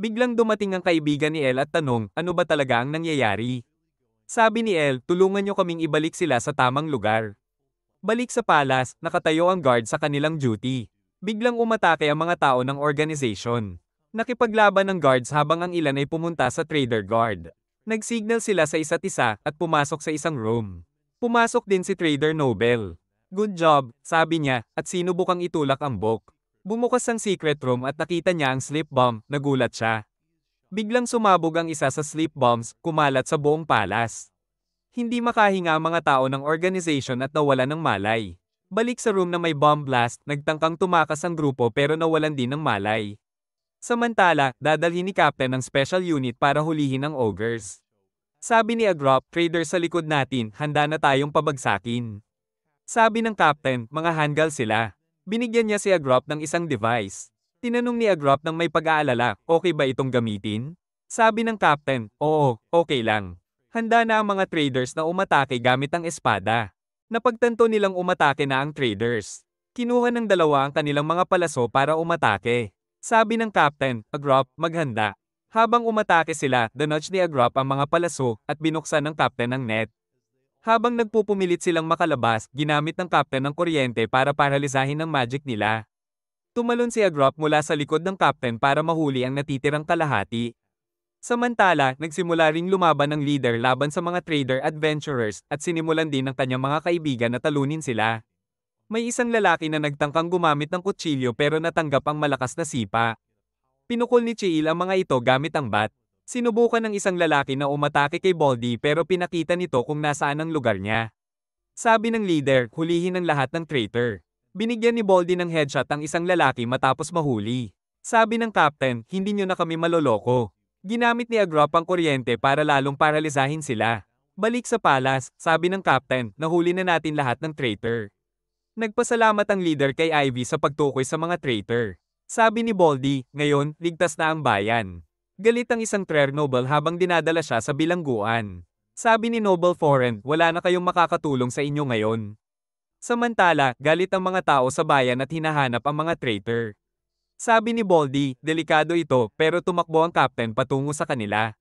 Biglang dumating ang kaibigan ni Elle at tanong, ano ba talaga ang nangyayari? Sabi ni Elle, tulungan niyo kaming ibalik sila sa tamang lugar. Balik sa palace, nakatayo ang guard sa kanilang duty. Biglang umatake ang mga tao ng organization. Nakipaglaban ng guards habang ang ilan ay pumunta sa trader guard. Nagsignal sila sa isa't isa at pumasok sa isang room. Pumasok din si Trader Nobel. Good job, sabi niya, at sinubukang itulak ang book. Bumukas ang secret room at nakita niya ang sleep bomb, nagulat siya. Biglang sumabog ang isa sa sleep bombs, kumalat sa buong palace. Hindi makahinga ang mga tao ng organization at nawalan ng malay. Balik sa room na may bomb blast, nagtangkang tumakas ang grupo pero nawalan din ng malay. Samantala, dadalhin ni Captain ang special unit para hulihin ang ogres. Sabi ni Agrop, trader sa likod natin, handa na tayong pabagsakin. Sabi ng Captain, mga handgal sila. Binigyan niya si Agrop ng isang device. Tinanong ni Agrop ng may pag-aalala, okay ba itong gamitin? Sabi ng captain, oo, okay lang. Handa na ang mga traders na umatake gamit ang espada. Napagtanto nilang umatake na ang traders. Kinuha ng dalawa ang kanilang mga palaso para umatake. Sabi ng captain, Agrop, maghanda. Habang umatake sila, dinodge ni Agrop ang mga palaso at binuksan ng captain ang net. Habang nagpupumilit silang makalabas, ginamit ng captain ng kuryente para paralisahin ang magic nila. Tumalon si Agrop mula sa likod ng captain para mahuli ang natitirang kalahati. Samantala, nagsimula ring lumaban ng leader laban sa mga trader adventurers at sinimulan din ng kanyang mga kaibigan na talunin sila. May isang lalaki na nagtangkang gumamit ng kutsilyo pero natanggap ang malakas na sipa. Pinukol ni Chiil ang mga ito gamit ang bat. Sinubukan ng isang lalaki na umatake kay Baldy pero pinakita nito kung nasaan ang lugar niya. Sabi ng leader, hulihin ang lahat ng traitor. Binigyan ni Baldy ng headshot ang isang lalaki matapos mahuli. Sabi ng captain, hindi nyo na kami maloloko. Ginamit ni Agrop ang kuryente para lalong paralisahin sila. Balik sa palas, sabi ng captain, nahuli na natin lahat ng traitor. Nagpasalamat ang leader kay Ivy sa pagtukoy sa mga traitor. Sabi ni Baldy, ngayon, ligtas na ang bayan. Galit ang isang Trare Noble habang dinadala siya sa bilangguan. Sabi ni Noble Foreign, wala na kayong makakatulong sa inyo ngayon. Samantala, galit ang mga tao sa bayan at hinahanap ang mga traitor. Sabi ni Baldy, delikado ito pero tumakbo ang captain patungo sa kanila.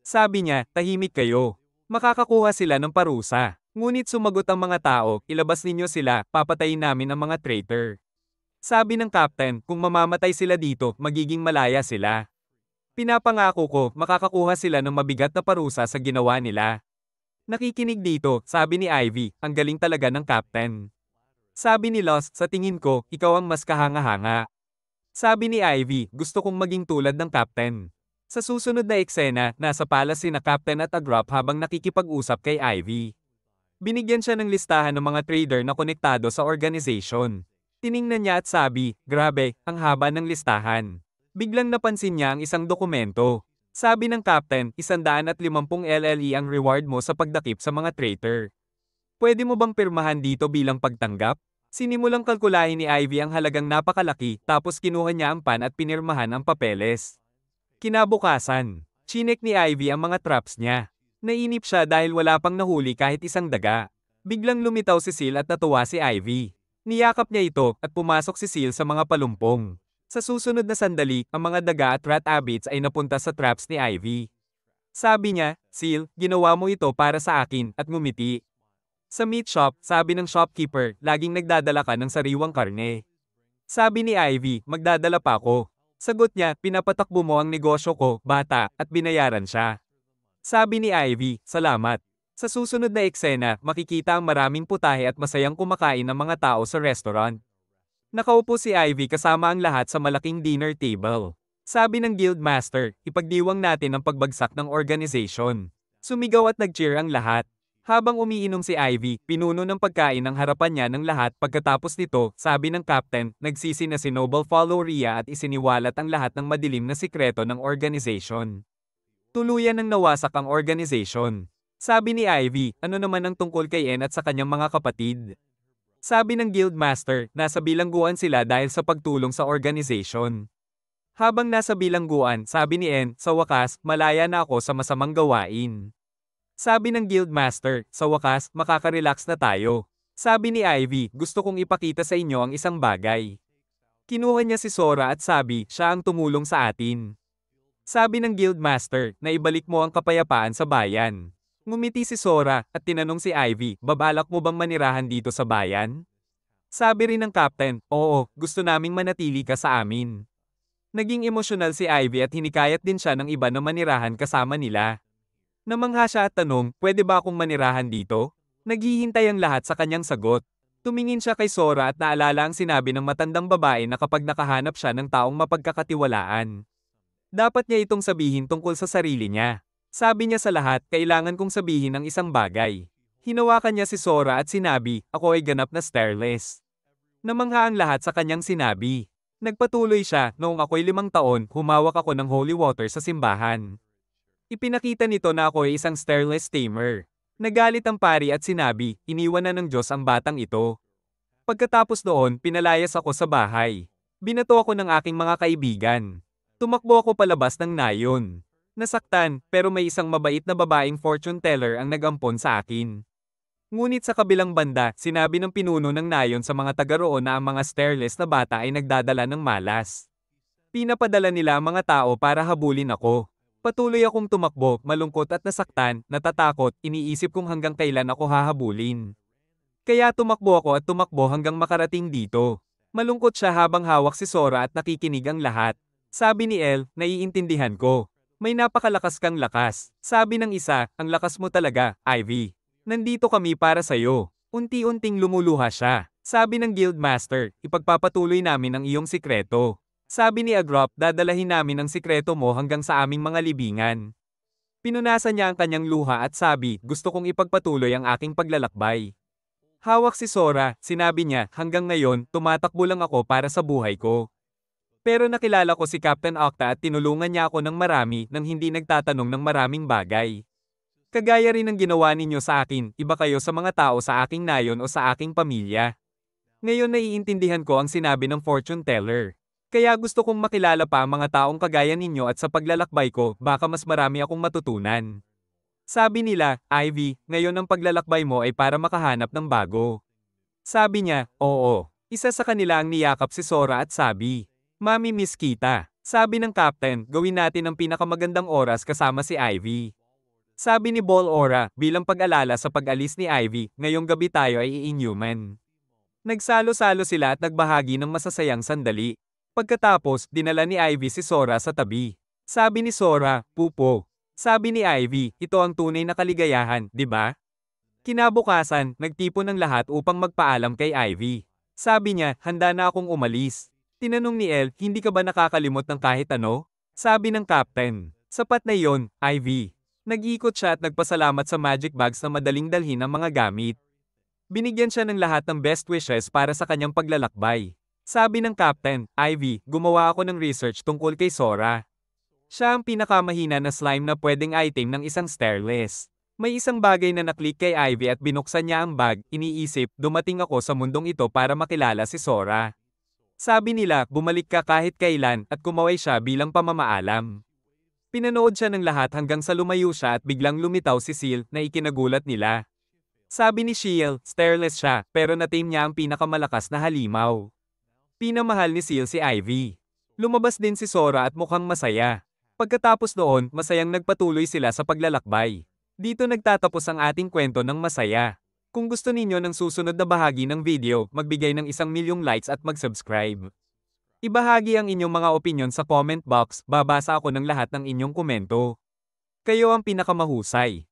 Sabi niya, tahimik kayo. Makakakuha sila ng parusa. Ngunit sumagot ang mga tao, ilabas ninyo sila, papatayin namin ang mga traitor. Sabi ng captain, kung mamamatay sila dito, magiging malaya sila. Pinapangako ko, makakakuha sila ng mabigat na parusa sa ginawa nila. Nakikinig dito, sabi ni Ivy, ang galing talaga ng captain. Sabi ni Lost, sa tingin ko, ikaw ang mas kahanga-hanga. Sabi ni Ivy, gusto kong maging tulad ng captain. Sa susunod na eksena, nasa palace sina Captain at Agrop habang nakikipag-usap kay Ivy. Binigyan siya ng listahan ng mga trader na konektado sa organization. Tiningnan niya at sabi, grabe, ang haba ng listahan. Biglang napansin niya ang isang dokumento. Sabi ng captain, 150 LLE ang reward mo sa pagdakip sa mga traitor. Pwede mo bang pirmahan dito bilang pagtanggap? Sinimulang kalkulahin ni Ivy ang halagang napakalaki tapos kinuha niya ang pan at pinirmahan ang papeles. Kinabukasan, chinek ni Ivy ang mga traps niya. Nainip siya dahil wala pang nahuli kahit isang daga. Biglang lumitaw si Seal at natuwa si Ivy. Niyakap niya ito at pumasok si Seal sa mga palumpong. Sa susunod na sandali, ang mga daga at rat abits ay napunta sa traps ni Ivy. Sabi niya, Seal, ginawa mo ito para sa akin at ngumiti. Sa meat shop, sabi ng shopkeeper, laging nagdadala ka ng sariwang karne. Sabi ni Ivy, magdadala pa ako. Sagot niya, pinapatakbo mo ang negosyo ko, bata, at binayaran siya. Sabi ni Ivy, salamat. Sa susunod na eksena, makikita ang maraming putahe at masayang kumakain ng mga tao sa restaurant. Nakaupo si Ivy kasama ang lahat sa malaking dinner table. Sabi ng guildmaster, ipagdiwang natin ang pagbagsak ng organization. Sumigaw at nag-cheer ang lahat. Habang umiinom si Ivy, pinuno ng pagkain ang harapan niya ng lahat pagkatapos nito, sabi ng captain, nagsisi na si Noble Follow Rhea at isiniwalat ang lahat ng madilim na sikreto ng organization. Tuluyan ng nawasak ang organization. Sabi ni Ivy, ano naman ang tungkol kay En at sa kanyang mga kapatid? Sabi ng guildmaster, nasa bilangguan sila dahil sa pagtulong sa organization. Habang nasa bilangguan, sabi ni En, sa wakas, malaya na ako sa masamang gawain. Sabi ng guildmaster, sa wakas, makaka-relax na tayo. Sabi ni Ivy, gusto kong ipakita sa inyo ang isang bagay. Kinuha niya si Sora at sabi, siya ang tumulong sa atin. Sabi ng guildmaster, na ibalik mo ang kapayapaan sa bayan. Ngumiti si Sora, at tinanong si Ivy, babalak mo bang manirahan dito sa bayan? Sabi rin ng captain, oo, gusto naming manatili ka sa amin. Naging emosyonal si Ivy at hinikayat din siya ng iba na manirahan kasama nila. Namangha siya at tanong, pwede ba akong manirahan dito? Naghihintay ang lahat sa kanyang sagot. Tumingin siya kay Sora at naalala ang sinabi ng matandang babae na kapag nakahanap siya ng taong mapagkakatiwalaan. Dapat niya itong sabihin tungkol sa sarili niya. Sabi niya sa lahat, kailangan kong sabihin ang isang bagay. Hinawakan niya si Sora at sinabi, ako ay ganap na starless. Namangha ang lahat sa kanyang sinabi. Nagpatuloy siya, noong ako'y 5 taon, humawak ako ng holy water sa simbahan. Ipinakita nito na ako ay isang starless tamer. Nagalit ang pari at sinabi, iniwan na ng Diyos ang batang ito. Pagkatapos noon, pinalayas ako sa bahay. Binato ako ng aking mga kaibigan. Tumakbo ako palabas ng nayon. Nasaktan, pero may isang mabait na babaeng fortune teller ang nag-ampon sa akin. Ngunit sa kabilang banda, sinabi ng pinuno ng nayon sa mga taga roon na ang mga stairless na bata ay nagdadala ng malas. Pinapadala nila ang mga tao para habulin ako. Patuloy akong tumakbo, malungkot at nasaktan, natatakot, iniisip kung hanggang kailan ako hahabulin. Kaya tumakbo ako at tumakbo hanggang makarating dito. Malungkot siya habang hawak si Sora at nakikinig ang lahat. Sabi ni El, naiintindihan ko. May napakalakas kang lakas. Sabi ng isa, ang lakas mo talaga, Ivy. Nandito kami para sa'yo. Unti-unting lumuluha siya. Sabi ng Guildmaster, ipagpapatuloy namin ang iyong sikreto. Sabi ni Agrop, dadalahin namin ang sikreto mo hanggang sa aming mga libingan. Pinunasan niya ang kanyang luha at sabi, gusto kong ipagpatuloy ang aking paglalakbay. Hawak si Sora, sinabi niya, hanggang ngayon, tumatakbo lang ako para sa buhay ko. Pero nakilala ko si Captain Octa at tinulungan niya ako ng marami nang hindi nagtatanong ng maraming bagay. Kagaya rin ng ginawa ninyo sa akin, iba kayo sa mga tao sa aking nayon o sa aking pamilya. Ngayon naiintindihan ko ang sinabi ng fortune teller. Kaya gusto kong makilala pa ang mga taong kagaya ninyo at sa paglalakbay ko, baka mas marami akong matutunan. Sabi nila, Ivy, ngayon ang paglalakbay mo ay para makahanap ng bago. Sabi niya, oo. Isa sa kanila ang niyakap si Sora at sabi, Mami miss kita. Sabi ng captain, gawin natin ang pinakamagandang oras kasama si Ivy. Sabi ni Ball Aura, bilang pag-alala sa pag-alis ni Ivy, ngayong gabi tayo ay i-inhuman. Nagsalo-salo sila at nagbahagi ng masasayang sandali. Pagkatapos, dinala ni Ivy si Sora sa tabi. Sabi ni Sora, Pupo. Sabi ni Ivy, ito ang tunay na kaligayahan, di ba? Kinabukasan, nagtipon ng lahat upang magpaalam kay Ivy. Sabi niya, handa na akong umalis. Tinanong ni El, hindi ka ba nakakalimot ng kahit ano? Sabi ng captain, sapat na yon, Ivy. Nag-ikot siya at nagpasalamat sa magic bags na madaling dalhin ang mga gamit. Binigyan siya ng lahat ng best wishes para sa kanyang paglalakbay. Sabi ng captain, Ivy, gumawa ako ng research tungkol kay Sora. Siya ang pinakamahina na slime na pwedeng item ng isang stairless. May isang bagay na naklik kay Ivy at binuksan niya ang bag, iniisip, dumating ako sa mundong ito para makilala si Sora. Sabi nila, bumalik ka kahit kailan at kumaway siya bilang pamamaalam. Pinanood siya ng lahat hanggang sa lumayo siya at biglang lumitaw si Seal na ikinagulat nila. Sabi ni Seal, stairless siya, pero natame niya ang pinakamalakas na halimaw. Pinamahal ni Seal si Ivy. Lumabas din si Sora at mukhang masaya. Pagkatapos noon, masayang nagpatuloy sila sa paglalakbay. Dito nagtatapos ang ating kwento ng masaya. Kung gusto ninyo ng susunod na bahagi ng video, magbigay ng 1,000,000 likes at mag-subscribe. Ibahagi ang inyong mga opinyon sa comment box, babasa ako ng lahat ng inyong komento. Kayo ang pinakamahusay.